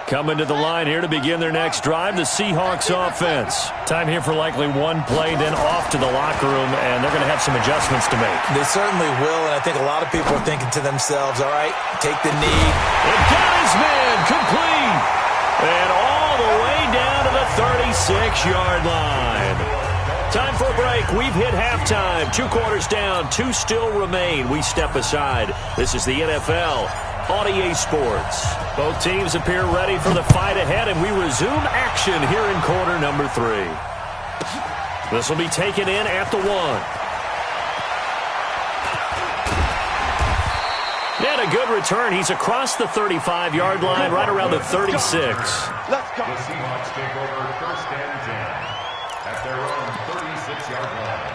Coming to the line here to begin their next drive, the Seahawks offense. Time here for likely one play, then off to the locker room, and they're going to have some adjustments to make. They certainly will, and I think a lot of people are thinking to themselves, all right, take the knee. It got his man complete. And all the way down to the 36. 6-yard line. Time for a break. We've hit halftime. 2 quarters down. 2 still remain. We step aside. This is the NFL on EA Sports. Both teams appear ready for the fight ahead, and we resume action here in quarter number 3. This will be taken in at the 1. And a good return. He's across the 35-yard line, right around the 36. Let's go. The Seahawks take over 1st and 10 at their own 36-yard line.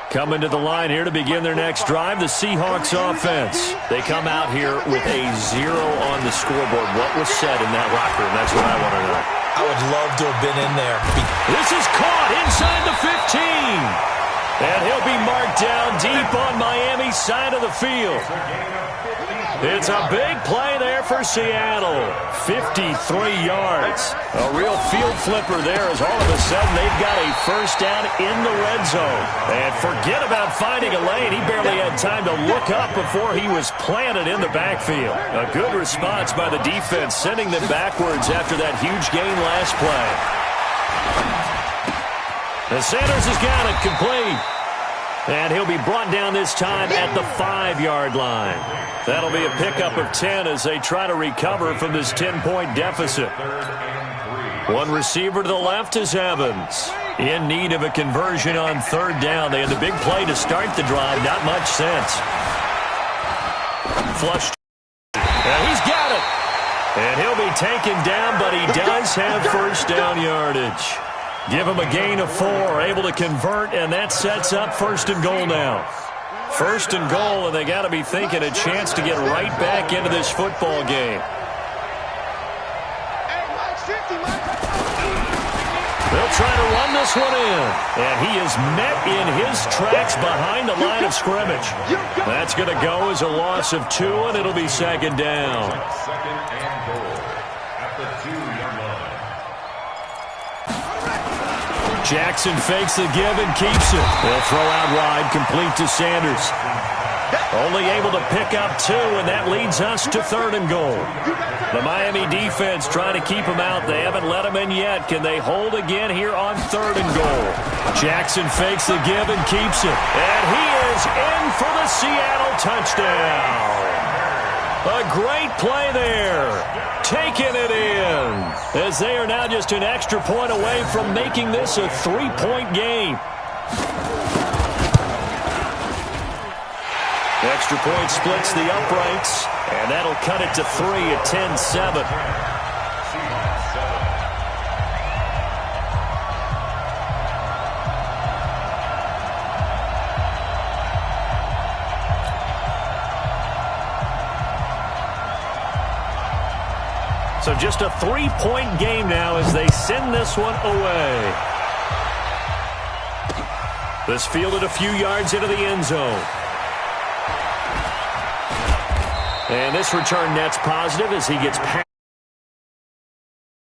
Coming to the line here to begin their next drive, the Seahawks offense. They come out here with a 0 on the scoreboard. What was said in that locker room? That's what I want to know. I would love to have been in there. This is caught inside the 15. And he'll be marked down deep on Miami's side of the field. It's a big play there for Seattle. 53 yards. A real field flipper there as all of a sudden they've got a 1st down in the red zone. And forget about finding a lane. He barely had time to look up before he was planted in the backfield. A good response by the defense, sending them backwards after that huge gain last play. And Sanders has got it complete. And he'll be brought down this time at the 5-yard line. That'll be a pickup of 10 as they try to recover from this 10-point deficit. 1 receiver to the left is Evans. In need of a conversion on 3rd down. They had the big play to start the drive. Not much sense. Flush. And he's got it. And he'll be taken down, but he does have 1st down yardage. Give him a gain of 4, able to convert, and that sets up 1st and goal now. 1st and goal, and they got to be thinking a chance to get right back into this football game. They'll try to run this one in, and he is met in his tracks behind the line of scrimmage. That's going to go as a loss of 2, and it'll be 2nd down. 2nd and goal at the 2-yard line. Jackson fakes the give and keeps it. They'll throw out wide, complete to Sanders. Only able to pick up 2, and that leads us to 3rd and goal. The Miami defense trying to keep him out. They haven't let him in yet. Can they hold again here on 3rd and goal? Jackson fakes the give and keeps it. And he is in for the Seattle touchdown. A great play there. Taking it in. As they are now just an extra point away from making this a 3-point game. Extra point splits the uprights, and that'll cut it to 3 at 10-7. So just a 3-point game now as they send this one away. This fielded a few yards into the end zone. And this return net's positive as he gets past.